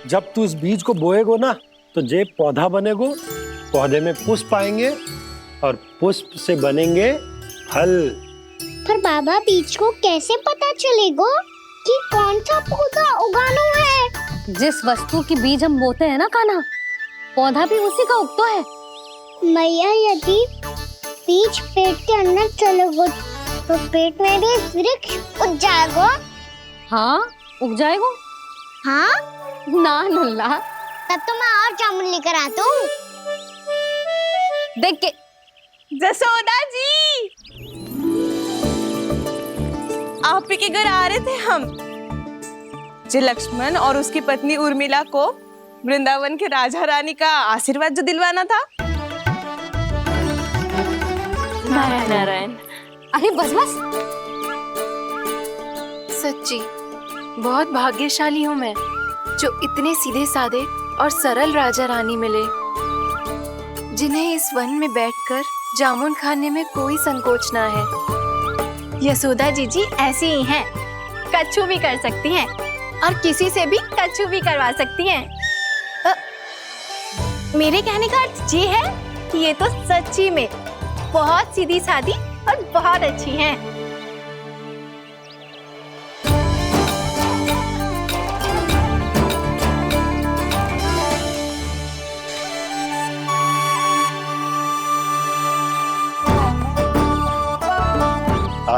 जब तू इस बीज को बोएगो ना, तो जे पौधा बनेगो, पौधे में पुष्प आएंगे और पुष्प से बनेंगे फल। पर बाबा बीज को कैसे पता चलेगा कि कौन सा पौधा उगाना है? जिस वस्तु की बीज हम बोते हैं ना कान्हा, पौधा भी उसी का उगता है। मैया, यदि बीज पेट के अंदर चलेगा तो पेट में भी वृक्ष उग जाएगा। हाँ, उग जाएगा। हाँ ना लल्ला, तब तो मैं और जामुन लेकर आता हूँ। देख के। जसोदा जी, आप ही के घर आ रहे थे हम। जो लक्ष्मण और उसकी पत्नी उर्मिला को वृंदावन के राजा रानी का आशीर्वाद जो दिलवाना था। नारायण नारायण। अरे बस बस। सच्ची बहुत भाग्यशाली हूँ मैं, जो इतने सीधे साधे और सरल राजा रानी मिले, जिन्हें इस वन में बैठकर जामुन खाने में कोई संकोच ना है। यशोदा जीजी ऐसी ही हैं, कच्छू भी कर सकती हैं और किसी से भी कच्छू भी करवा सकती हैं। मेरे कहने का अर्थ ये है कि ये तो सच्ची में बहुत सीधी सादी और बहुत अच्छी हैं।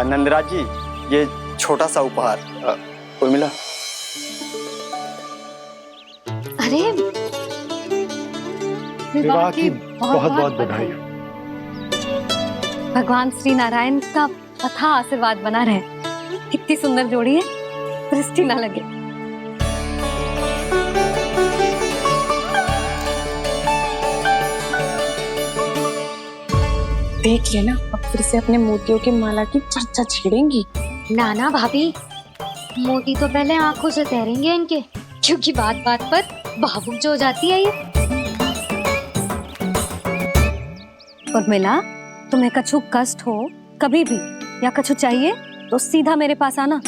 नंदराज जी, ये छोटा सा उपहार। उर्मिला। अरे विवाह की बहुत बहुत बधाई। भगवान श्री नारायण का अथाह आशीर्वाद बना रहे। कितनी सुंदर जोड़ी है, दृष्टि ना लगे। देख लेना, अब फिर से अपने मोतियों की माला की चर्चा छेड़ेंगी। नाना भाभी, मोती तो पहले आंखों से तैरेंगे इनके, क्योंकि बात बात पर भावुक जो हो जाती है ये। उर्मिला, तुम्हें कछु कष्ट हो कभी भी या कछु चाहिए तो सीधा मेरे पास आना।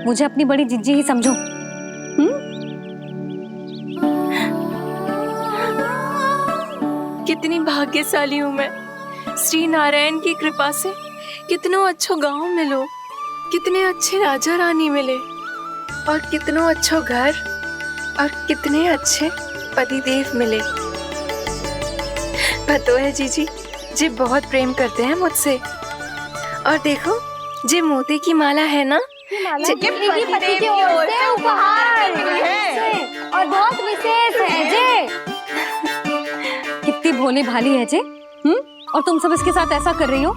मुझे अपनी बड़ी जिज्जी ही समझो। कितनी भाग्यशाली हूँ मैं, श्री नारायण की कृपा से कितनों अच्छो गांव मिलो, कितने अच्छे राजा रानी मिले, और कितनों अच्छो घर और कितने अच्छे पतिदेव मिले। पतो है जीजी, जी बहुत प्रेम करते हैं मुझसे। और देखो, जी मोती की माला है ना, पति की ओर से उपहार है और बहुत विशेष है जे। कितनी भोली भाली है जे। और तुम सब इसके साथ ऐसा कर रही हो।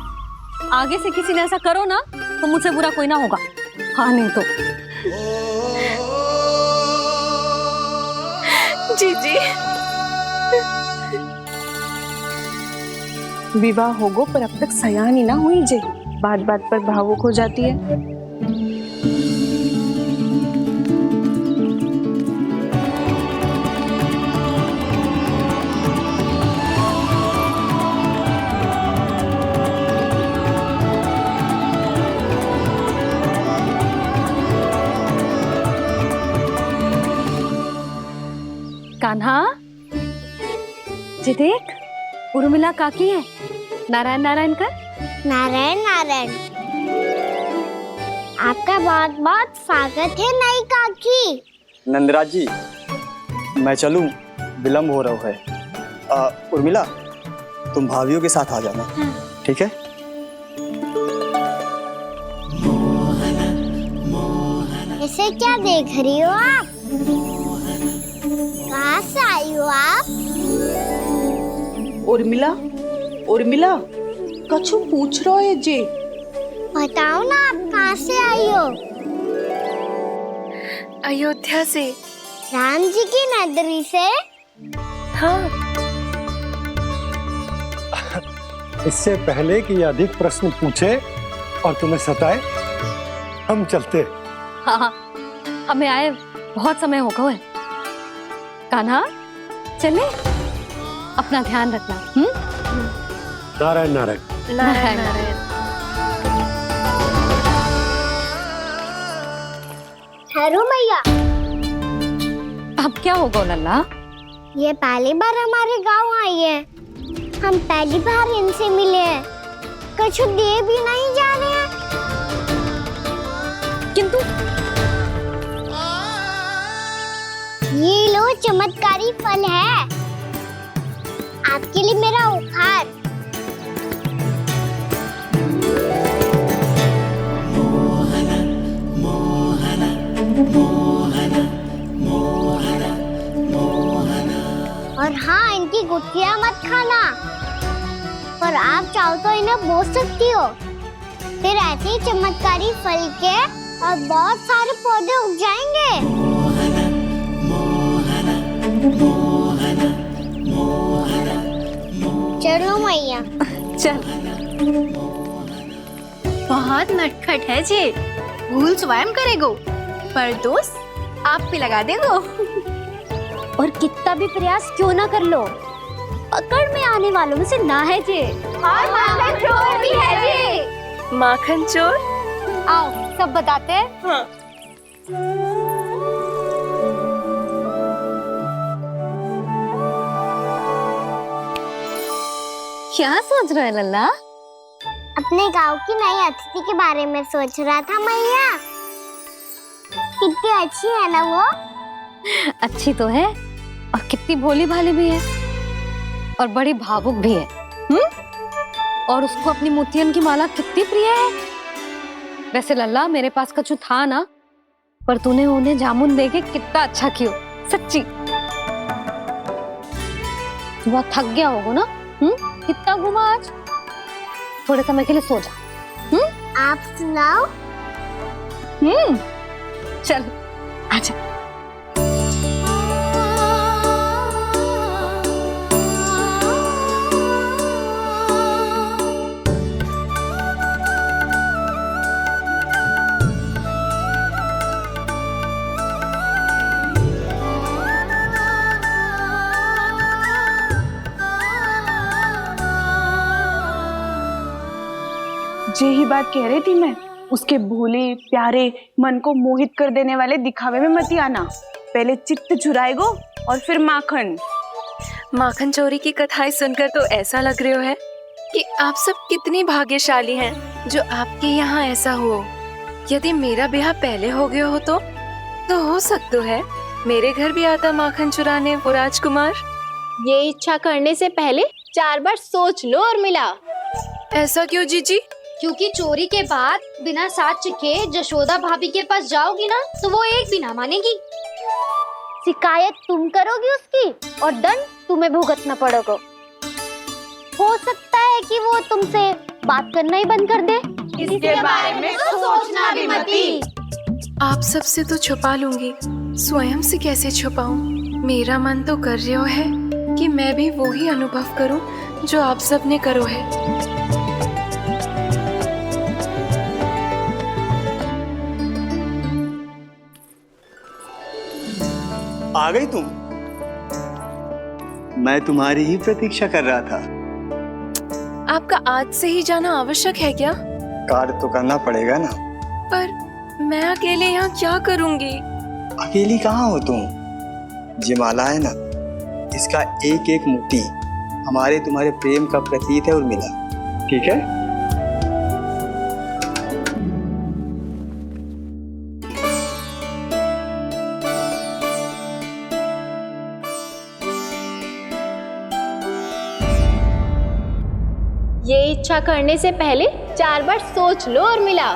आगे से किसी ने ऐसा करो ना तो मुझसे बुरा कोई ना होगा। हाँ नहीं तो। जीजी, विवाह होगो पर अब तक सयान ही ना हुई जे, बात बात पर भावुक हो जाती है। जी देख, उर्मिला काकी है। नारायण नारायण कर। नारायण नारायण। आपका बहुत बहुत स्वागत है नई काकी। नंदराज जी, मैं चलूं, विलम्ब हो रहा है। उर्मिला, तुम भाभियों के साथ आ जाना, ठीक है? इसे क्या देख रही हो आप? कहाँ से आई हो आप? उर्मिला, उर्मिला, कछु पूछ रहा है जी। बताओ ना, आप कहाँ से आई हो? अयोध्या से। राम जी की नगरी से? हाँ। इससे पहले कि ये अधिक प्रश्न पूछे और तुम्हें सताए, हम चलते। हाँ, हमें आए बहुत समय हो गया है। कान्हा, चले, अपना ध्यान रखना। नारायण नारायण। नारायण नारायण। ठहरो मैया। अब क्या होगा लल्ला? ये पहली बार हमारे गांव आई है। हम पहली बार इनसे मिले हैं। कुछ दे भी नहीं जा रहे हैं। किंतु ये लो, चमत्कारी फल है आपके लिए, मेरा उपहार। और हाँ, इनकी गुठलियां मत खाना। पर आप चाहो तो इन्हें बो सकती हो। फिर ऐसे ही चमत्कारी फल के और बहुत सारे पौधे उग जाएंगे। चलो मैया। चल। बहुत नटखट है जी। भूल स्वयं करेगो, पर दोस्त आप पे लगा देगो। और कितना भी प्रयास क्यों ना कर लो, पकड़ में आने वालों में से ना है जी। और माखन चोर भी है जी। माखन चोर? आओ सब बताते हैं। हाँ। क्या सोच रहा है लल्ला? अपने गांव की नई अतिथि के बारे में सोच रहा था मैया। कितनी अच्छी है ना वो? अच्छी तो है, और कितनी भोली भाली भी है, और बड़ी भावुक भी है। और उसको अपनी मोतियन की माला कितनी प्रिय है। वैसे लल्ला, मेरे पास कछु था ना, पर तूने उन्हें जामुन देके कितना अच्छा किया, सच्ची। तू बहुत थक गया होगा ना? कितना घुमा आज? थोड़े समय के लिए सो जा। आप सुनाओ। चल आजा। यही बात कह रही थी मैं। उसके भोले प्यारे मन को मोहित कर देने वाले दिखावे में मत आना। पहले चित्त चुराएगो और फिर माखन। माखन चोरी की कथाएं सुनकर तो ऐसा लग रहा है कि आप सब कितनी भाग्यशाली हैं जो आपके यहाँ ऐसा हो। यदि मेरा ब्याह पहले हो गया हो तो हो सकता है मेरे घर भी आता माखन चुराने वो राजकुमार। ये इच्छा करने से पहले 4 बार सोच लो उर्मिला। ऐसा क्यों जीजी? क्योंकि चोरी के बाद बिना साथ चिखे जशोदा भाभी के पास जाओगी ना, तो वो एक भी ना मानेगी। शिकायत तुम करोगी उसकी और दंड तुम्हें भुगतना पड़ेगा। हो सकता है कि वो तुमसे बात करना ही बंद कर दे। इसके बारे में तो सोचना भी मती। आप सबसे तो छुपा लूंगी, स्वयं से कैसे छुपाऊं? मेरा मन तो कर रहा है कि मैं भी वो ही अनुभव करूं जो आप सब ने करो है। आ गई तुम? मैं तुम्हारी ही प्रतीक्षा कर रहा था। आपका आज से ही जाना आवश्यक है क्या? कार्य तो करना पड़ेगा ना। पर मैं अकेले यहाँ क्या करूंगी? अकेली कहाँ हो तुम? ये माला है ना, इसका एक एक मोती हमारे तुम्हारे प्रेम का प्रतीक है उर्मिला, ठीक है? ये इच्छा करने से पहले 4 बार सोच लो उर्मिला।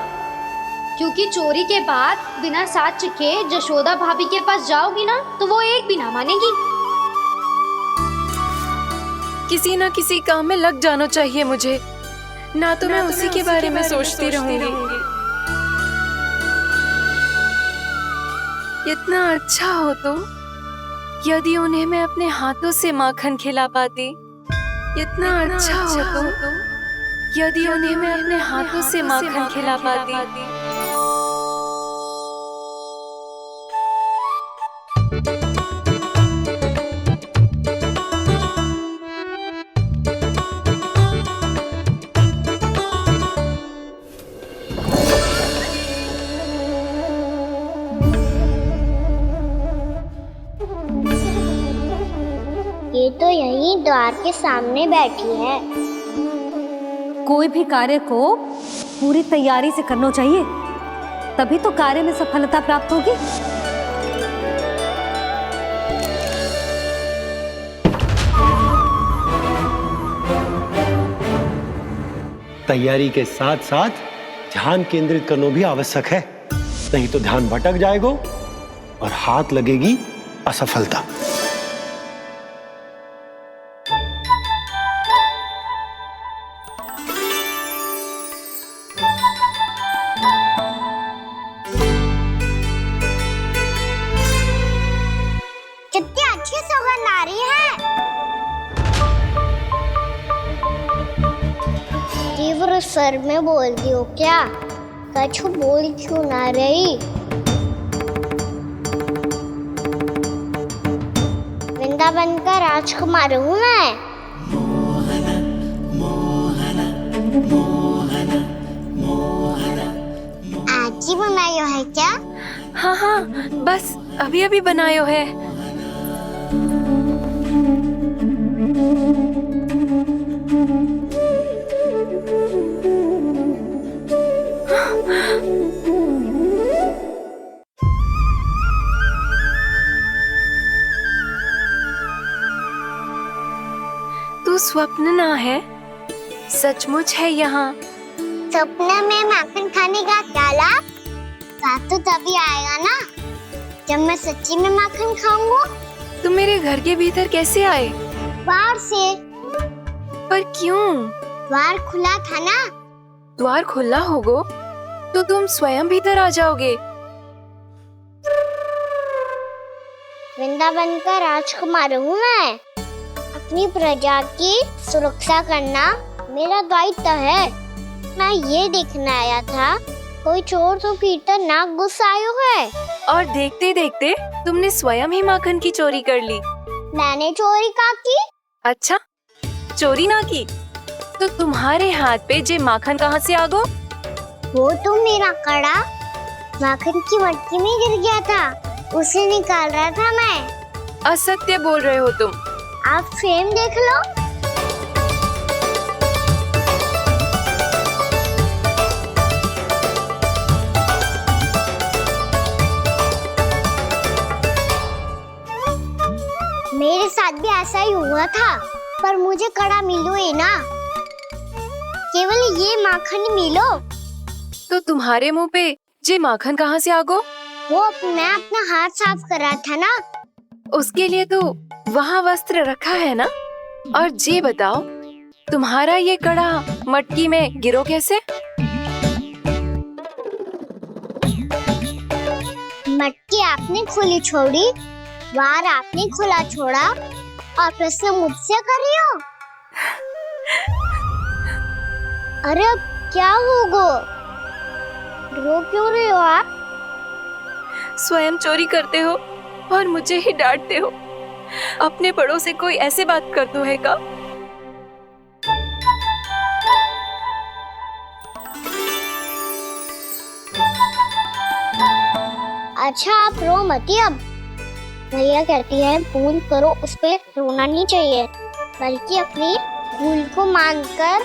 क्योंकि चोरी के बाद बिना साथ चिखे जशोदा भाभी के पास जाओगी ना तो वो एक भी ना मानेगी। किसी ना किसी काम में लग जाना चाहिए मुझे, ना तो मैं उसी के बारे में सोचती रहूंगी। इतना अच्छा हो तो यदि उन्हें मैं अपने हाथों से माखन खिला पाती। इतना अच्छा हो तो यदि उन्हें मैं अपने हाथों से माखन खिला पाती। ये तो यहीं द्वार के सामने बैठी है। कोई भी कार्य को पूरी तैयारी से करना चाहिए, तभी तो कार्य में सफलता प्राप्त होगी। तैयारी के साथ साथ ध्यान केंद्रित करना भी आवश्यक है, नहीं तो ध्यान भटक जाएगा और हाथ लगेगी असफलता। कितनी अच्छी सुगंध आ रही है। तीव्र स्वर में बोलती हो क्या? कछु बोल क्यों ना रही? वृंदावन का राजकुमार हूँ मैं। आज ही बनायो है क्या? हाँ हाँ, बस अभी अभी बनायो है। तू स्वप्न ना है, सचमुच है यहाँ। सपने में माखन खाने का क्या लाभ? साथ तो तभी आएगा ना जब मैं सच्ची में माखन खाऊंगा। तुम मेरे घर के भीतर कैसे आए? बाहर से। पर क्यों? द्वार खुला था ना। द्वार खुला होगा तो तुम स्वयं भीतर आ जाओगे। वृंदावन का राजकुमार हूँ मैं। अपनी प्रजा की सुरक्षा करना मेरा दायित्व है। मैं ये देखने आया था कोई चोर तो कीर्तन ना घुस आयो है। और देखते देखते तुमने स्वयं ही माखन की चोरी कर ली। मैंने चोरी का की? अच्छा, चोरी ना की तो तुम्हारे हाथ पे जे माखन कहाँ से आ गो? वो तो मेरा कड़ा माखन की मटकी में गिर गया था, उसे निकाल रहा था मैं। असत्य बोल रहे हो तुम। आप फ्रेम देख लो। मेरे साथ भी ऐसा ही हुआ था, पर मुझे कड़ा मिलो ही ना, केवल ये माखन ही मिलो। तो तुम्हारे मुंह पे जे माखन कहाँ से आ गो? वो मैं अपना हाथ साफ कर रहा था ना। उसके लिए तो वहाँ वस्त्र रखा है ना। और जे बताओ, तुम्हारा ये कड़ा मटकी में गिरो कैसे? मटकी आपने खुली छोड़ी, द्वार आपने खुला छोड़ा, और प्रश्न मुझसे कर रही हो? अरे अब क्या होगा? रो क्यों रहे हो आप? स्वयं चोरी करते हो और मुझे ही डांटते हो। अपने बड़ों से कोई ऐसे बात करते है का? अच्छा आप रो मती अब। भैया कहती है भूल करो, उस पे रोना नहीं चाहिए। बल्कि अपनी भूल को मानकर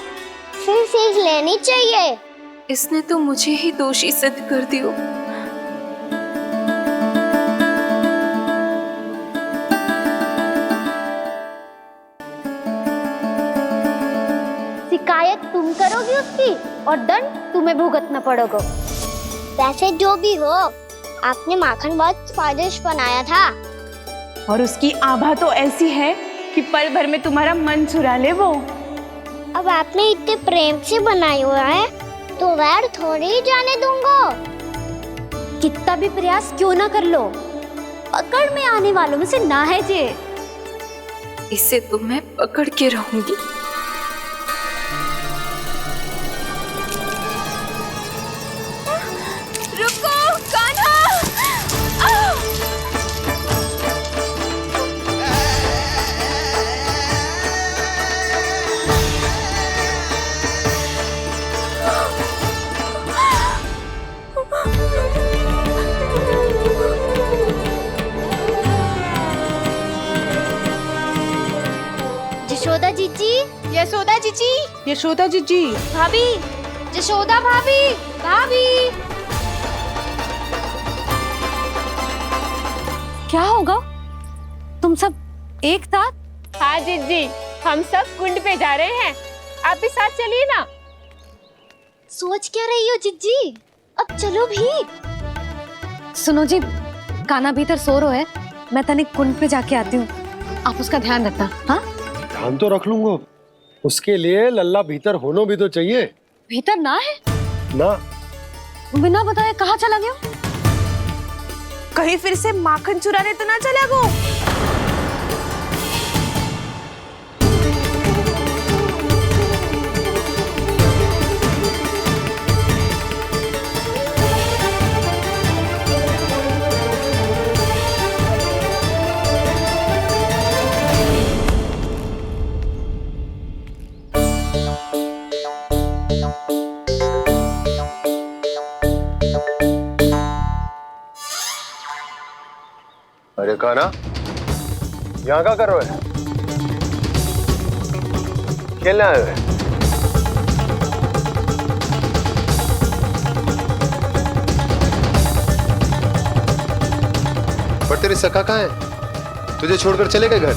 फिर सीख लेनी चाहिए। इसने तो मुझे ही दोषी सिद्ध कर दियो। शिकायत तुम करोगी उसकी और दंड तुम्हें भुगतना पड़ेगा। वैसे जो भी हो, आपने माखन बहुत स्वादिष्ट बनाया था। और उसकी आभा तो ऐसी है कि पल भर में तुम्हारा मन चुरा ले वो। अब आपने इतने प्रेम से बनाया हुआ है तो वैर थोड़ी ही जाने दूंगा। कितना भी प्रयास क्यों ना कर लो, पकड़ में आने वालों में से ना है जे। इसे तो मैं पकड़ के रहूंगी। रुको कान्हा! यशोदा जीजी, यशोदा जीजी, यशोदा जीजी, भाभी, यशोदा भाभी, भाभी। क्या होगा? तुम सब एक साथ? हाँ जीजी, हम सब कुंड पे जा रहे हैं, आप भी साथ चलिए ना। सोच क्या रही हो जीजी? अब चलो भी। सुनो जी, कान्हा भीतर सो रो है, मैं तनिक कुंड पे जाके आती हूँ, आप उसका ध्यान रखना। हाँ, ध्यान तो रख लूंगा, उसके लिए लल्ला भीतर होना भी तो चाहिए। भीतर ना है? ना। बिना बताए कहाँ चला गया? कहीं फिर से माखन चुराने तो ना चला गो। अरे कान्हा, यहाँ क्या कर रहे हो? खेलने आए हुए? पर तेरी सखा कहाँ है? तुझे छोड़कर चले गए घर?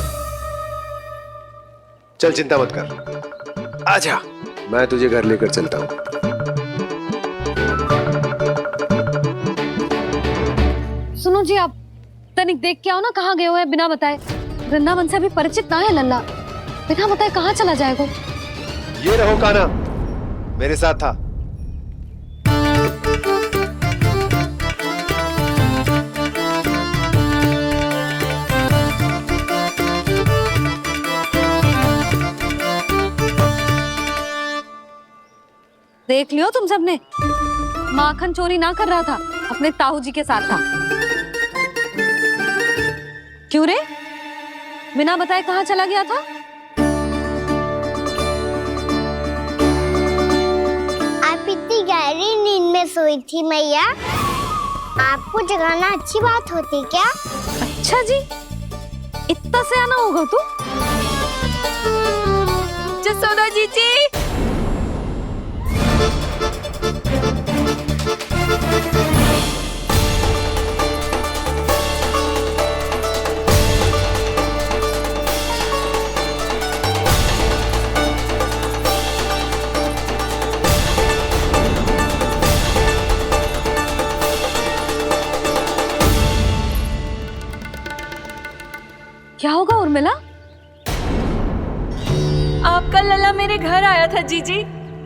चल चिंता मत कर, आजा, मैं तुझे घर लेकर चलता हूँ। सुनो जी, आप तनिक देख के आओ ना कहाँ गए हुए हैं बिना बताए। वृंदावन से अभी परिचित ना है लल्ला, बिना बताए कहाँ चला जाएगा? ये रहो कान्हा, मेरे साथ था। देख लियो तुम सबने, माखन चोरी ना कर रहा था, अपने ताऊ जी के साथ था। क्यों रे, बिना बताए कहाँ चला गया था? आप इतनी गहरी नींद में सोई थी मैया, आपको जगाना अच्छी बात होती क्या? अच्छा जी, इतना सियाना होगा तू? यशोदा जीजी, क्या होगा उर्मिला? आपका लल्ला मेरे घर आया था जीजी,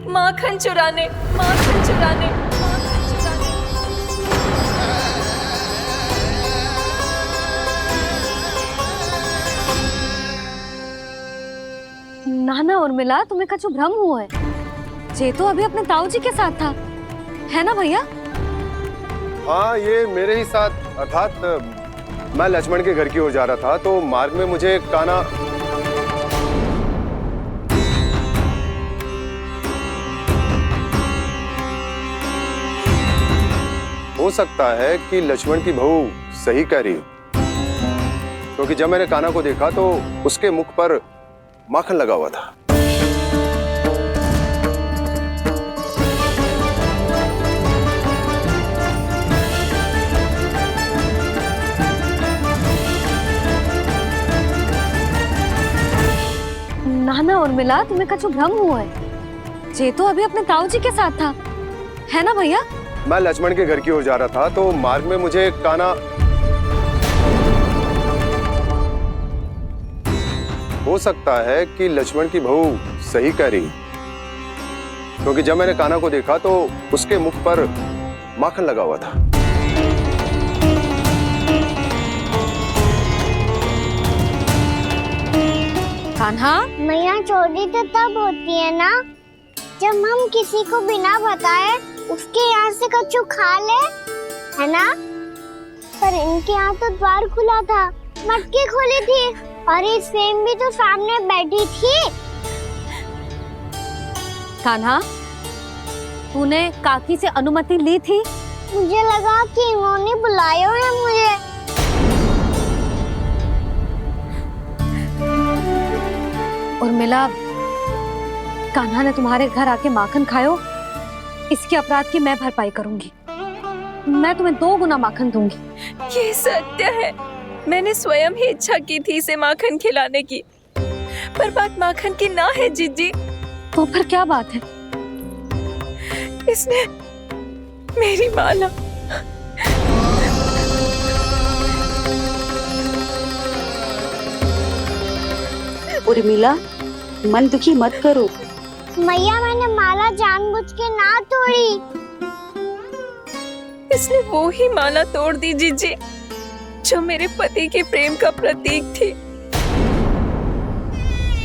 माखन चुराने, माखन चुराने, माखन चुराने। ना ना उर्मिला, तुम्हें कछु भ्रम हुआ है। जे तो अभी अपने ताऊ जी के साथ था, है ना भैया? हाँ, ये मेरे ही साथ, अर्थात मैं लक्ष्मण के घर की ओर जा रहा था, तो मार्ग में मुझे कान्हा हो सकता है कि लक्ष्मण की बहू सही कह रही हो, क्योंकि जब मैंने कान्हा को देखा तो उसके मुख पर माखन लगा हुआ था। नाना उर्मिला, तुम्हें कछु भ्रम हुआ है। जे तो अभी अपने ताऊ जी के साथ था, है ना भैया? मैं लक्ष्मण के घर की ओर जा रहा था तो मार्ग में मुझे कान्हा, हो सकता है कि लक्ष्मण की बहू सही कह रही, क्योंकि जब मैंने कान्हा को देखा तो उसके मुख पर माखन लगा हुआ था। कान्हा, मैया चोरी तो तब होती है ना जब हम किसी को बिना बताए उसके यहाँ से कछु खा ले, है ना? पर इनके यहाँ तो द्वार खुला था, मटकी खोली थी और ये सेम भी तो सामने बैठी थी। कान्हा, तूने काकी से अनुमति ली थी? मुझे लगा कि इन्होंने बुलाया है मुझे। उर्मिला, कान्हा ने तुम्हारे घर आके माखन खायो, इसके अपराध की मैं भरपाई करूंगी। मैं तुम्हें 2 गुना माखन दूंगी। ये सत्य है, मैंने स्वयं ही इच्छा की थी इसे माखन खिलाने की, पर बात माखन की ना है जीजी। तो फिर क्या बात है? इसने मेरी माला, उर्मिला, मन दुखी मत करो। मैया, मैंने माला जानबूझ के ना तोड़ी। इसने वो ही माला तोड़ दी जीजी जो मेरे पति के प्रेम का प्रतीक थी।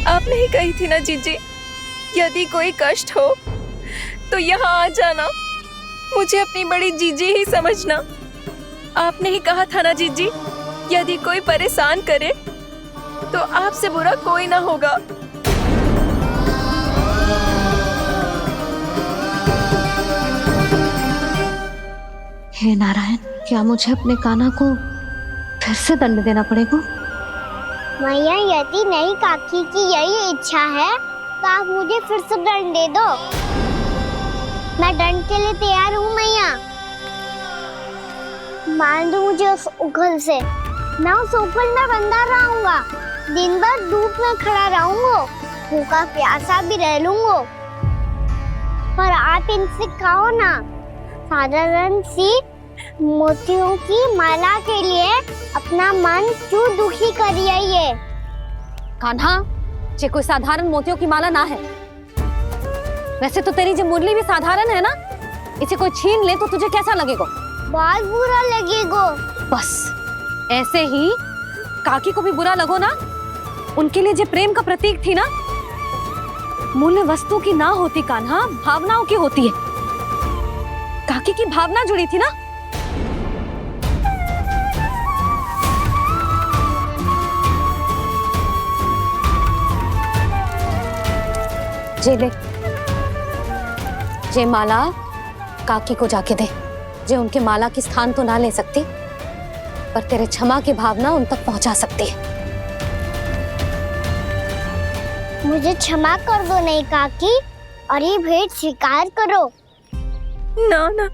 आपने ही कही थी ना जीजी, यदि कोई कष्ट हो तो यहाँ आ जाना, मुझे अपनी बड़ी जीजी ही समझना। आपने ही कहा था ना जीजी, यदि कोई परेशान करे तो आपसे बुरा कोई ना होगा। हे नारायण, क्या मुझे अपने कान्हा को फिर से दंड देना पड़ेगा? मैया, यदि नहीं काकी की यही इच्छा है तो आप मुझे फिर से दंड दे दो। मैं दंड के लिए तैयार हूँ मैया। मान दो मुझे उस उखल से, मैं उस उखल में बंधा रहूंगा, दिन भर धूप में खड़ा रहूंगा, भूखा प्यासा भी रह लूंगा। पर आप इनसे कहो ना, साधारण सी मोतियों की माला के लिए अपना मन क्यों दुखी करिए? ये कान्हा, ये कोई साधारण मोतियों की माला ना है। वैसे तो तेरी जो मुरली भी साधारण है ना, इसे कोई छीन ले तो तुझे कैसा लगेगा? बहुत बुरा लगेगा। बस ऐसे ही काकी को भी बुरा लगो ना। उनके लिए जो प्रेम का प्रतीक थी ना, मूल्य वस्तु की ना होती कान्हा, भावनाओं की होती है। काकी की भावना जुड़ी थी ना। जे ले, जे माला काकी को जाके दे। जे उनके माला की स्थान तो ना ले सकती, पर तेरे क्षमा की भावना उन तक पहुंचा सकती है। मुझे क्षमा कर दो नहीं काकी, और ये भेंट स्वीकार करो। ना ना,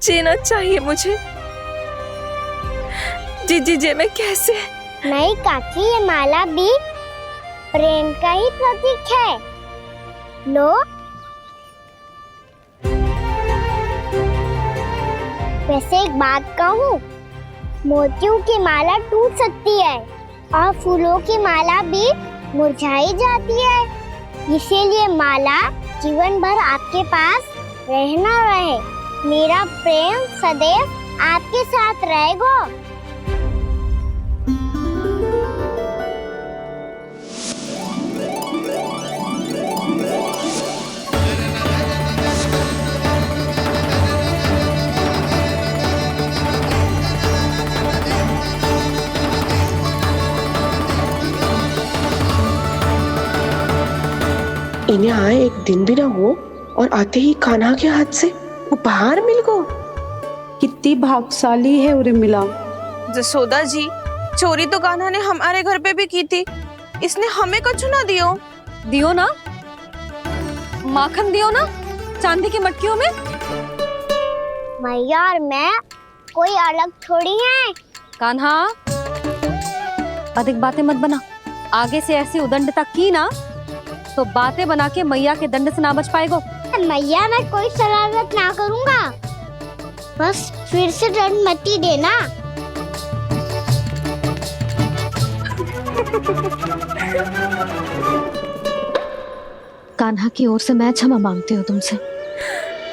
जीना चाहिए मुझे। जीजी जे मैं कैसे? नहीं काकी, ये माला भी प्रेम का ही प्रतीक है। लो, वैसे एक बात कहूँ, मोतियों की माला टूट सकती है और फूलों की माला भी मुरझाई जाती है। इसीलिए माला जीवन भर आपके पास रहना रहे। मेरा प्रेम सदैव आपके साथ रहेगा। इन्हें आए एक दिन भी ना हो और आते ही कान्हा के हाथ से उपहार मिल गो। कितनी भाग्यशाली है उर्मिला। जसोदा जी, चोरी तो कान्हा ने हमारे घर पे भी की थी, इसने हमें कछु ना दियो। दियो ना, माखन दियो ना चांदी की मटकियों में। मैया और मैं कोई अलग थोड़ी है। कान्हा, अधिक बातें मत बना। आगे से ऐसी उदंडता की ना तो बातें बना के मैया के दंड से ना बच पाएगो। मैया मैं कोई शरारत ना करूंगा, बस फिर से दंड मत ही देना। कान्हा की ओर से मैं क्षमा मांगती हूँ तुमसे।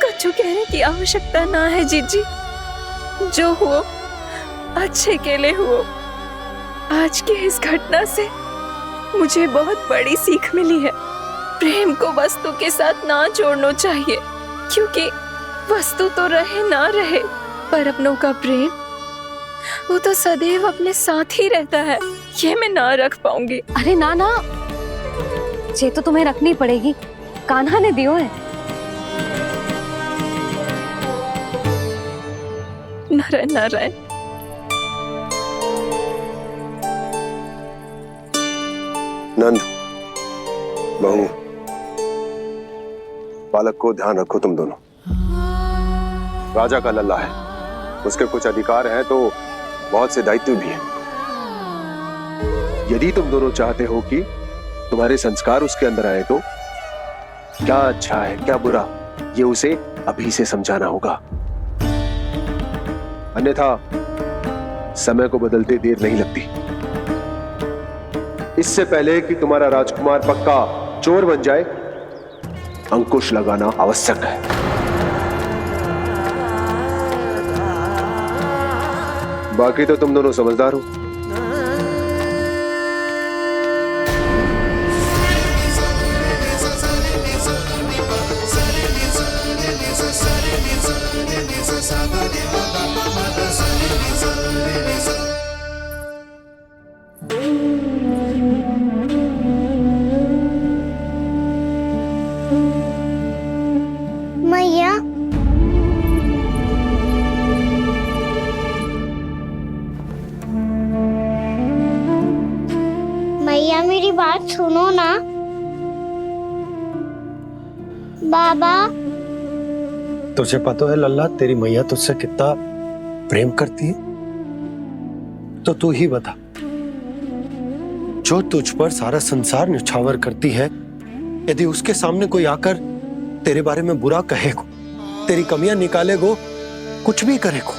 कछु कहने की आवश्यकता ना है जीजी, जो हुआ अच्छे के लिए हुआ। आज की इस घटना से मुझे बहुत बड़ी सीख मिली है। प्रेम को वस्तु के साथ ना जोड़ना चाहिए, क्योंकि वस्तु तो रहे ना रहे, पर अपनों का प्रेम वो तो सदैव अपने साथ ही रहता है। ये मैं ना रख पाऊंगी। अरे ना ना, ये तो तुम्हें रखनी पड़ेगी। कान्हा ने दियो है। नारायण नारायण। नंद, बहू, बालक को ध्यान रखो तुम दोनों। राजा का लल्ला है, उसके कुछ अधिकार हैं तो बहुत से दायित्व भी हैं। यदि तुम दोनों चाहते हो कि तुम्हारे संस्कार उसके अंदर आए तो क्या अच्छा है क्या बुरा, ये उसे अभी से समझाना होगा। अन्यथा समय को बदलते देर नहीं लगती। इससे पहले कि तुम्हारा राजकुमार पक्का चोर बन जाए, अंकुश लगाना आवश्यक है। बाकी तो तुम दोनों समझदार हो। मैया, मैया मेरी बात सुनो ना। बाबा, तुझे पता है लल्ला, तेरी मैया तुझसे कितना प्रेम करती है? तो तू ही बता, जो तुझ पर सारा संसार न्यौछावर करती है, यदि उसके सामने कोई आकर तेरे बारे में बुरा कहे को, तेरी कमियां निकाले को, कुछ भी करे को,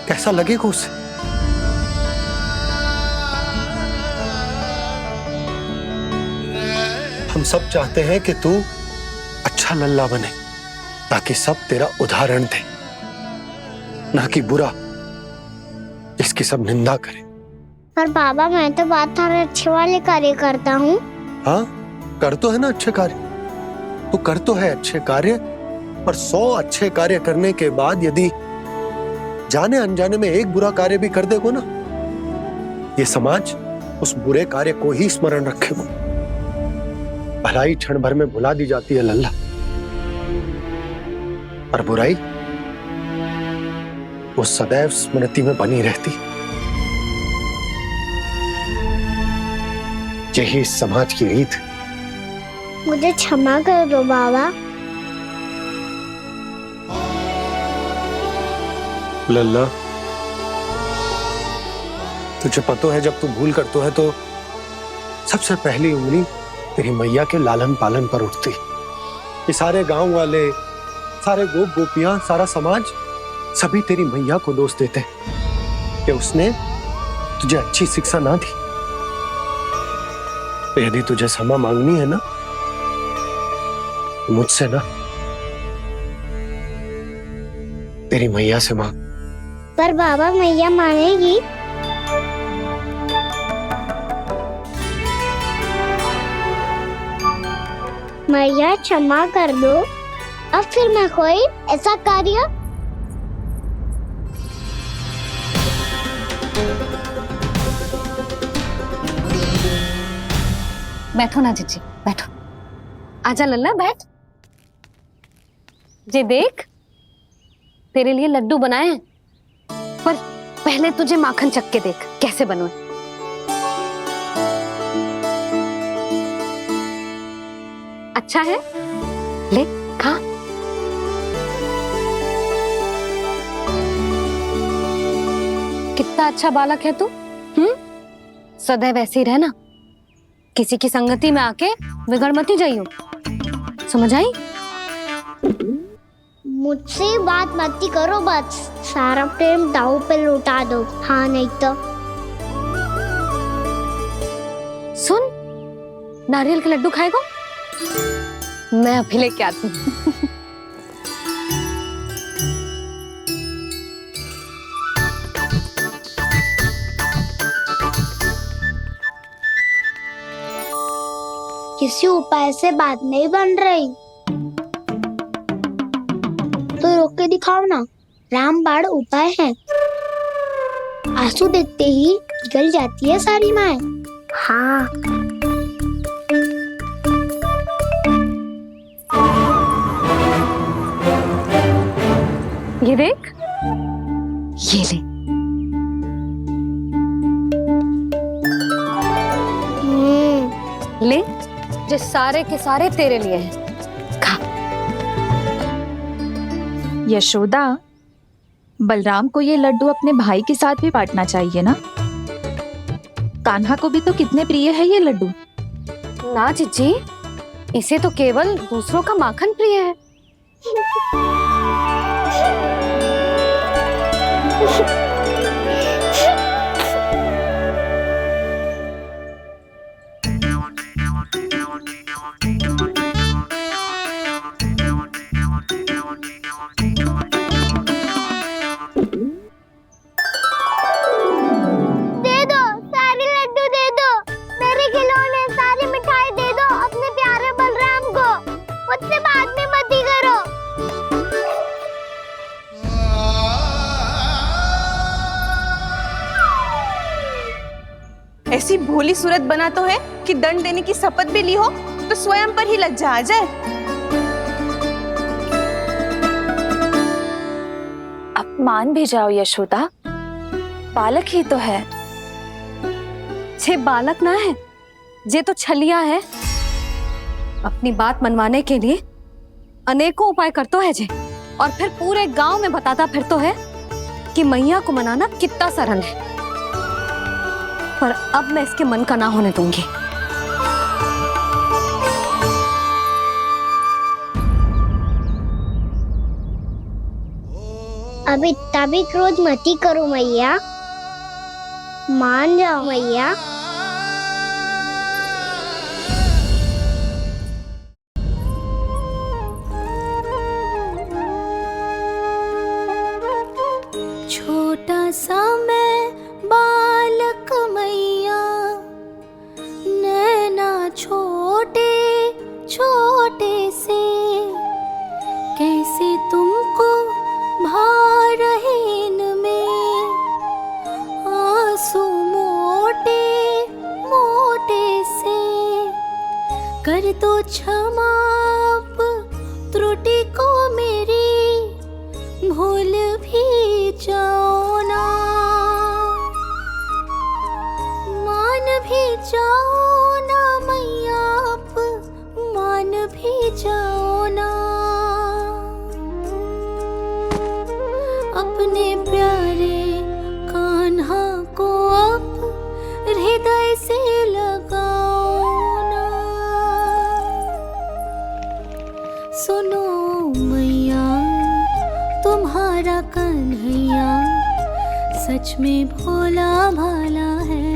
कैसा लगेगा उसे? हम सब चाहते हैं कि तू अच्छा लल्ला बने, ताकि सब तेरा उदाहरण दे, ना कि बुरा जिसकी सब निंदा करे। पर बाबा मैं तो बात हर अच्छे वाले कार्य करता हूँ। हाँ, कर तो है ना अच्छे कार्य, तू कर तो है अच्छे कार्य, पर 100 अच्छे कार्य करने के बाद यदि जाने अनजाने में एक बुरा कार्य भी कर देगो ना, ये समाज उस बुरे कार्य को ही स्मरण रखेगो। भलाई क्षण भर में भुला दी जाती है लल्ला, और बुराई वो सदैव स्मृति में बनी रहती। यही इस समाज की रीत। मुझे क्षमा कर दो बाबा। लल्ला, तुझे पता है जब तू भूल करतो है तो सबसे पहली उंगली तेरी मैया के लालन पालन पर उठती। ये सारे गांव वाले, सारे गोप गोपियां, सारा समाज सभी तेरी मैया को दोष देते कि उसने तुझे अच्छी शिक्षा ना दी। तो यदि तुझे क्षमा मांगनी है ना, मुझसे ना, तेरी मैया से मांग। पर बाबा मैया मानेगी? मैया क्षमा कर दो, अब फिर मैं कोई ऐसा कार्य। बैठो ना जीजी, बैठो। आजा लल्ला, बैठ। जे देख, तेरे लिए लड्डू बनाए हैं, पर पहले तुझे माखन चख के देख कैसे बने। अच्छा है, ले खा। कितना अच्छा बालक है तू। सदैव ऐसे ही रहना, किसी की संगति में आके बिगड़ मती जाइयो, समझ आई? मुझसे बात मत करो, बस सारा प्रेम दाव पे लौटा दो। हाँ नहीं तो सुन, नारियल के लड्डू खाएगा? मैं अभी लेके आती हूँ। किसी उपाय से बात नहीं बन रही तो रोक के दिखाओ ना। रामबाण उपाय है, आंसू देखते ही पिघल जाती है सारी माए। हाँ ये देख, ये ले। ले, जो सारे के सारे तेरे लिए हैं। यशोदा, बलराम को ये लड्डू अपने भाई के साथ भी बांटना चाहिए ना। कान्हा को भी तो कितने प्रिय है ये लड्डू। ना जीजी, इसे तो केवल दूसरों का माखन प्रिय है। ऐसी भोली सूरत बना तो है कि दंड देने की शपथ भी ली हो तो स्वयं पर ही लज्जा आ जाए। अब मान भी जाओ यशोदा, बालक ही तो है। छे बालक ना है, जे तो छलिया है। अपनी बात मनवाने के लिए अनेकों उपाय करतो है जे, और फिर पूरे गांव में बताता फिरतो है कि मैया को मनाना कितना सरल है। पर अब मैं इसके मन का ना होने दूंगी। अब इतना भी क्रोध मती करो मैया, मान जाओ मैया। छोटा सा मैं बालक मैया, नैना छोटे छोटे से, कैसे तुमको भा रहे इनमें आंसू मोटे मोटे से। कर दो क्षमा त्रुटि को मेरी, भूल भी जाओ ना, मान भी जाओ ना मैया, आप मान भी जाओ ना। अपने प्यारे कान्हा को अब हृदय से लगाओ ना। सुनो मैया, तुम्हारा कन्हैया सच में भोला भाला है।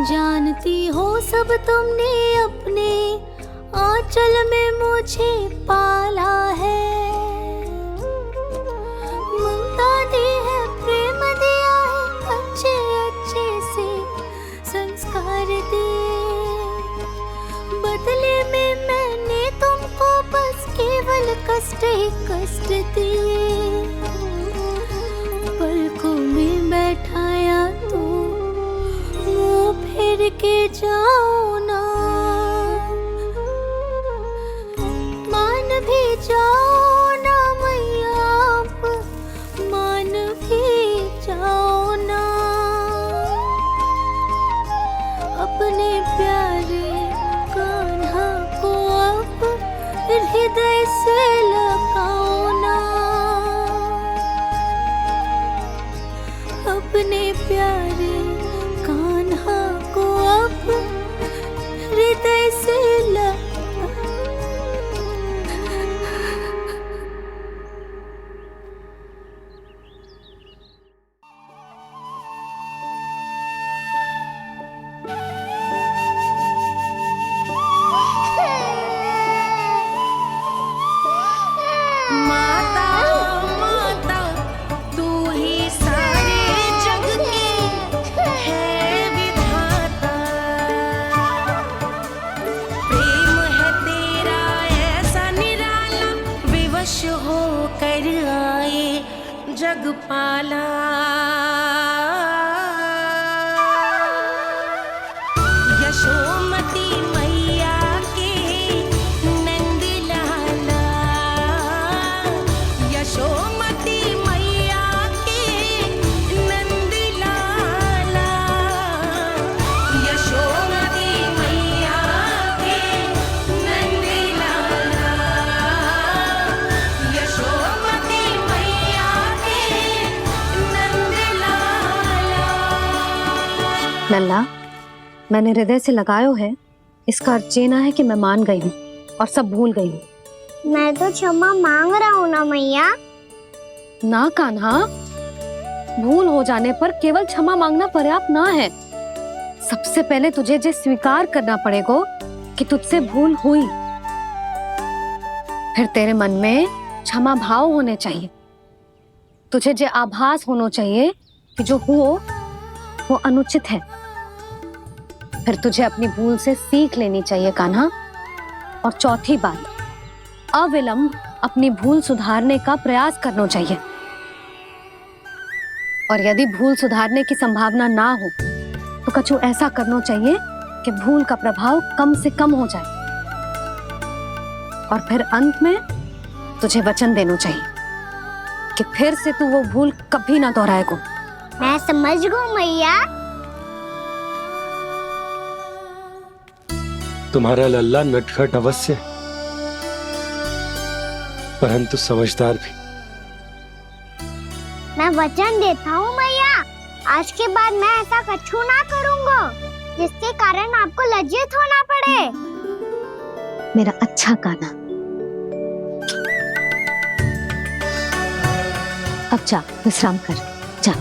जानती हो सब तुमने अपने आंचल में मुझे पाला है। ममता दी है, प्रेम दिया है, अच्छे अच्छे से संस्कार दिए। बदले में मैंने तुमको बस केवल कष्ट ही कष्ट दिए। पलकों में बैठाया तो मुंह फेर के जाओ ना, मान भी जाओ ना मैया, आप मान भी जाओ ना। अपने प्यारे पाला यशोमती मैया के नंद लाला यशोमती मैया के नंद लाला यशोमती मैया के नंद लाला यशोमती मैया के नंद लाला। लल्ला, मैंने हृदय से लगायो है, इसका अर्थ ये ना है कि मैं मान गई हूँ और सब भूल गई हूँ। मैं तो क्षमा मांग रहा हूँ ना मैया। ना कान्हा, भूल हो जाने पर केवल क्षमा मांगना पर्याप्त ना है। सबसे पहले तुझे ये स्वीकार करना पड़ेगा कि तुझसे भूल हुई। फिर तेरे मन में क्षमा भाव होने चाहिए। तुझे ये आभास होना चाहिए कि जो हुआ वो अनुचित है। फिर तुझे अपनी भूल से सीख लेनी चाहिए कान्हा। और चौथी बात, अविलंब अपनी भूल सुधारने का प्रयास करना चाहिए। और यदि भूल सुधारने की संभावना ना हो तो कछु ऐसा करना चाहिए कि भूल का प्रभाव कम से कम हो जाए। और फिर अंत में तुझे वचन देना चाहिए कि फिर से तू वो भूल कभी ना दोहराएगा। मैं समझ गई मैया। तुम्हारा लल्ला नटखट अवश्य, परंतु समझदार भी। मैं वचन देता हूँ मैया, आज के बाद मैं ऐसा कछु ना करूँगा जिसके कारण आपको लज्जित होना पड़े। मेरा अच्छा कान्हा, अब जा विश्राम कर, जा।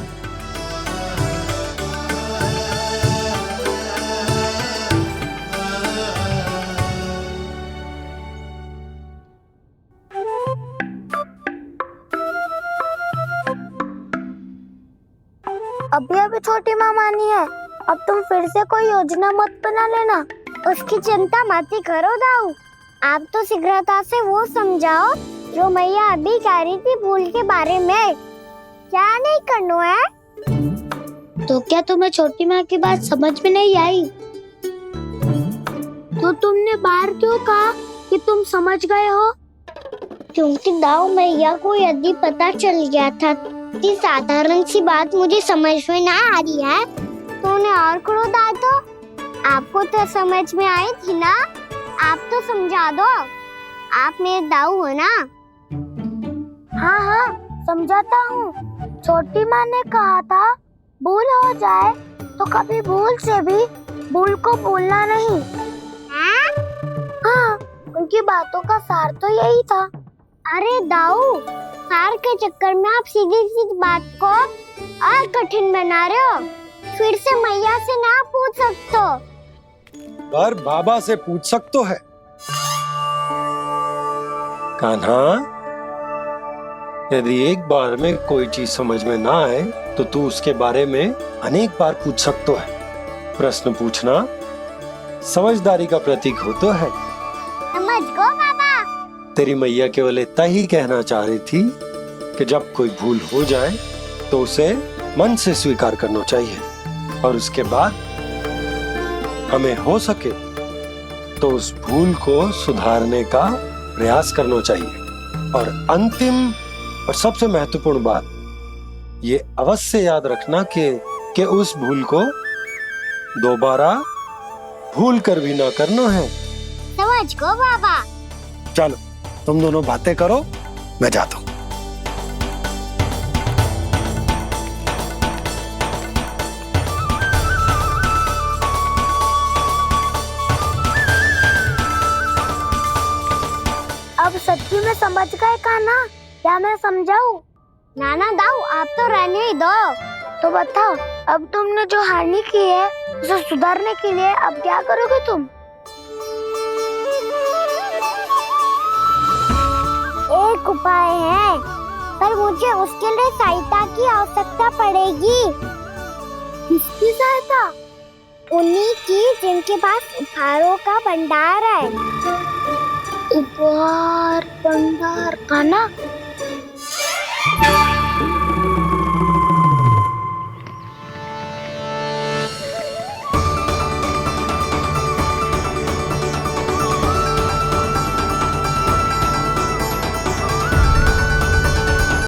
अभी अभी छोटी माँ मानी है, अब तुम फिर से कोई योजना मत बना लेना। उसकी चिंता मत ही करो दाऊ। आप तो शीघ्रता से वो समझाओ जो मैया अभी कह रही थी भूल के बारे में। क्या नहीं करना है? तो क्या तुम्हें छोटी माँ की बात समझ में नहीं आई? तो तुमने बाहर क्यों कहा कि तुम समझ गए हो? क्योंकि दाऊ मैया को यदि पता चल गया था कि साधारण सी बात मुझे समझ में ना आ रही है तो उन्हें और क्रोध आए तो? आपको तो समझ में आई थी ना, आप तो समझा दो। आप मेरे दाऊ हो ना। हाँ हाँ समझाता हूँ। छोटी माँ ने कहा था भूल हो जाए तो कभी भूल से भी भूल को भूलना नहीं। हाँ, उनकी बातों का सार तो यही था। अरे दाऊ, सार के चक्कर में आप सीधी सीधी बात को और कठिन बना रहे हो। फिर से मैया से ना पूछ सकते हो, पर बाबा से पूछ सकते है। कान्हा, यदि एक बार में कोई चीज समझ में ना आए तो तू उसके बारे में अनेक बार पूछ सकते है। प्रश्न पूछना समझदारी का प्रतीक होता है। समझ गो बाबा। तेरी मैया केवल इतना ही कहना चाह रही थी कि जब कोई भूल हो जाए तो उसे मन से स्वीकार करना चाहिए और उसके बाद हमें हो सके तो उस भूल को सुधारने का प्रयास करना चाहिए। और अंतिम और सबसे महत्वपूर्ण बात ये अवश्य याद रखना कि उस भूल को दोबारा भूल कर भी ना करना है। समझ गो बाबा। चलो तुम दोनों बातें करो, मैं जाता हूँ। अब सच्ची में समझ गए कान्हा? क्या मैं समझाऊं? नाना दाऊ, आप तो रहने ही दो। तो बताओ, अब तुमने जो हानि की है उसे सुधारने के लिए अब क्या करोगे तुम? एक उपाय है, पर मुझे उसके लिए सहायता की आवश्यकता पड़ेगी। किसकी सहायता? उन्हीं की जिनके पास उपहारों का भंडार है। उपहार भंडार कान्हा,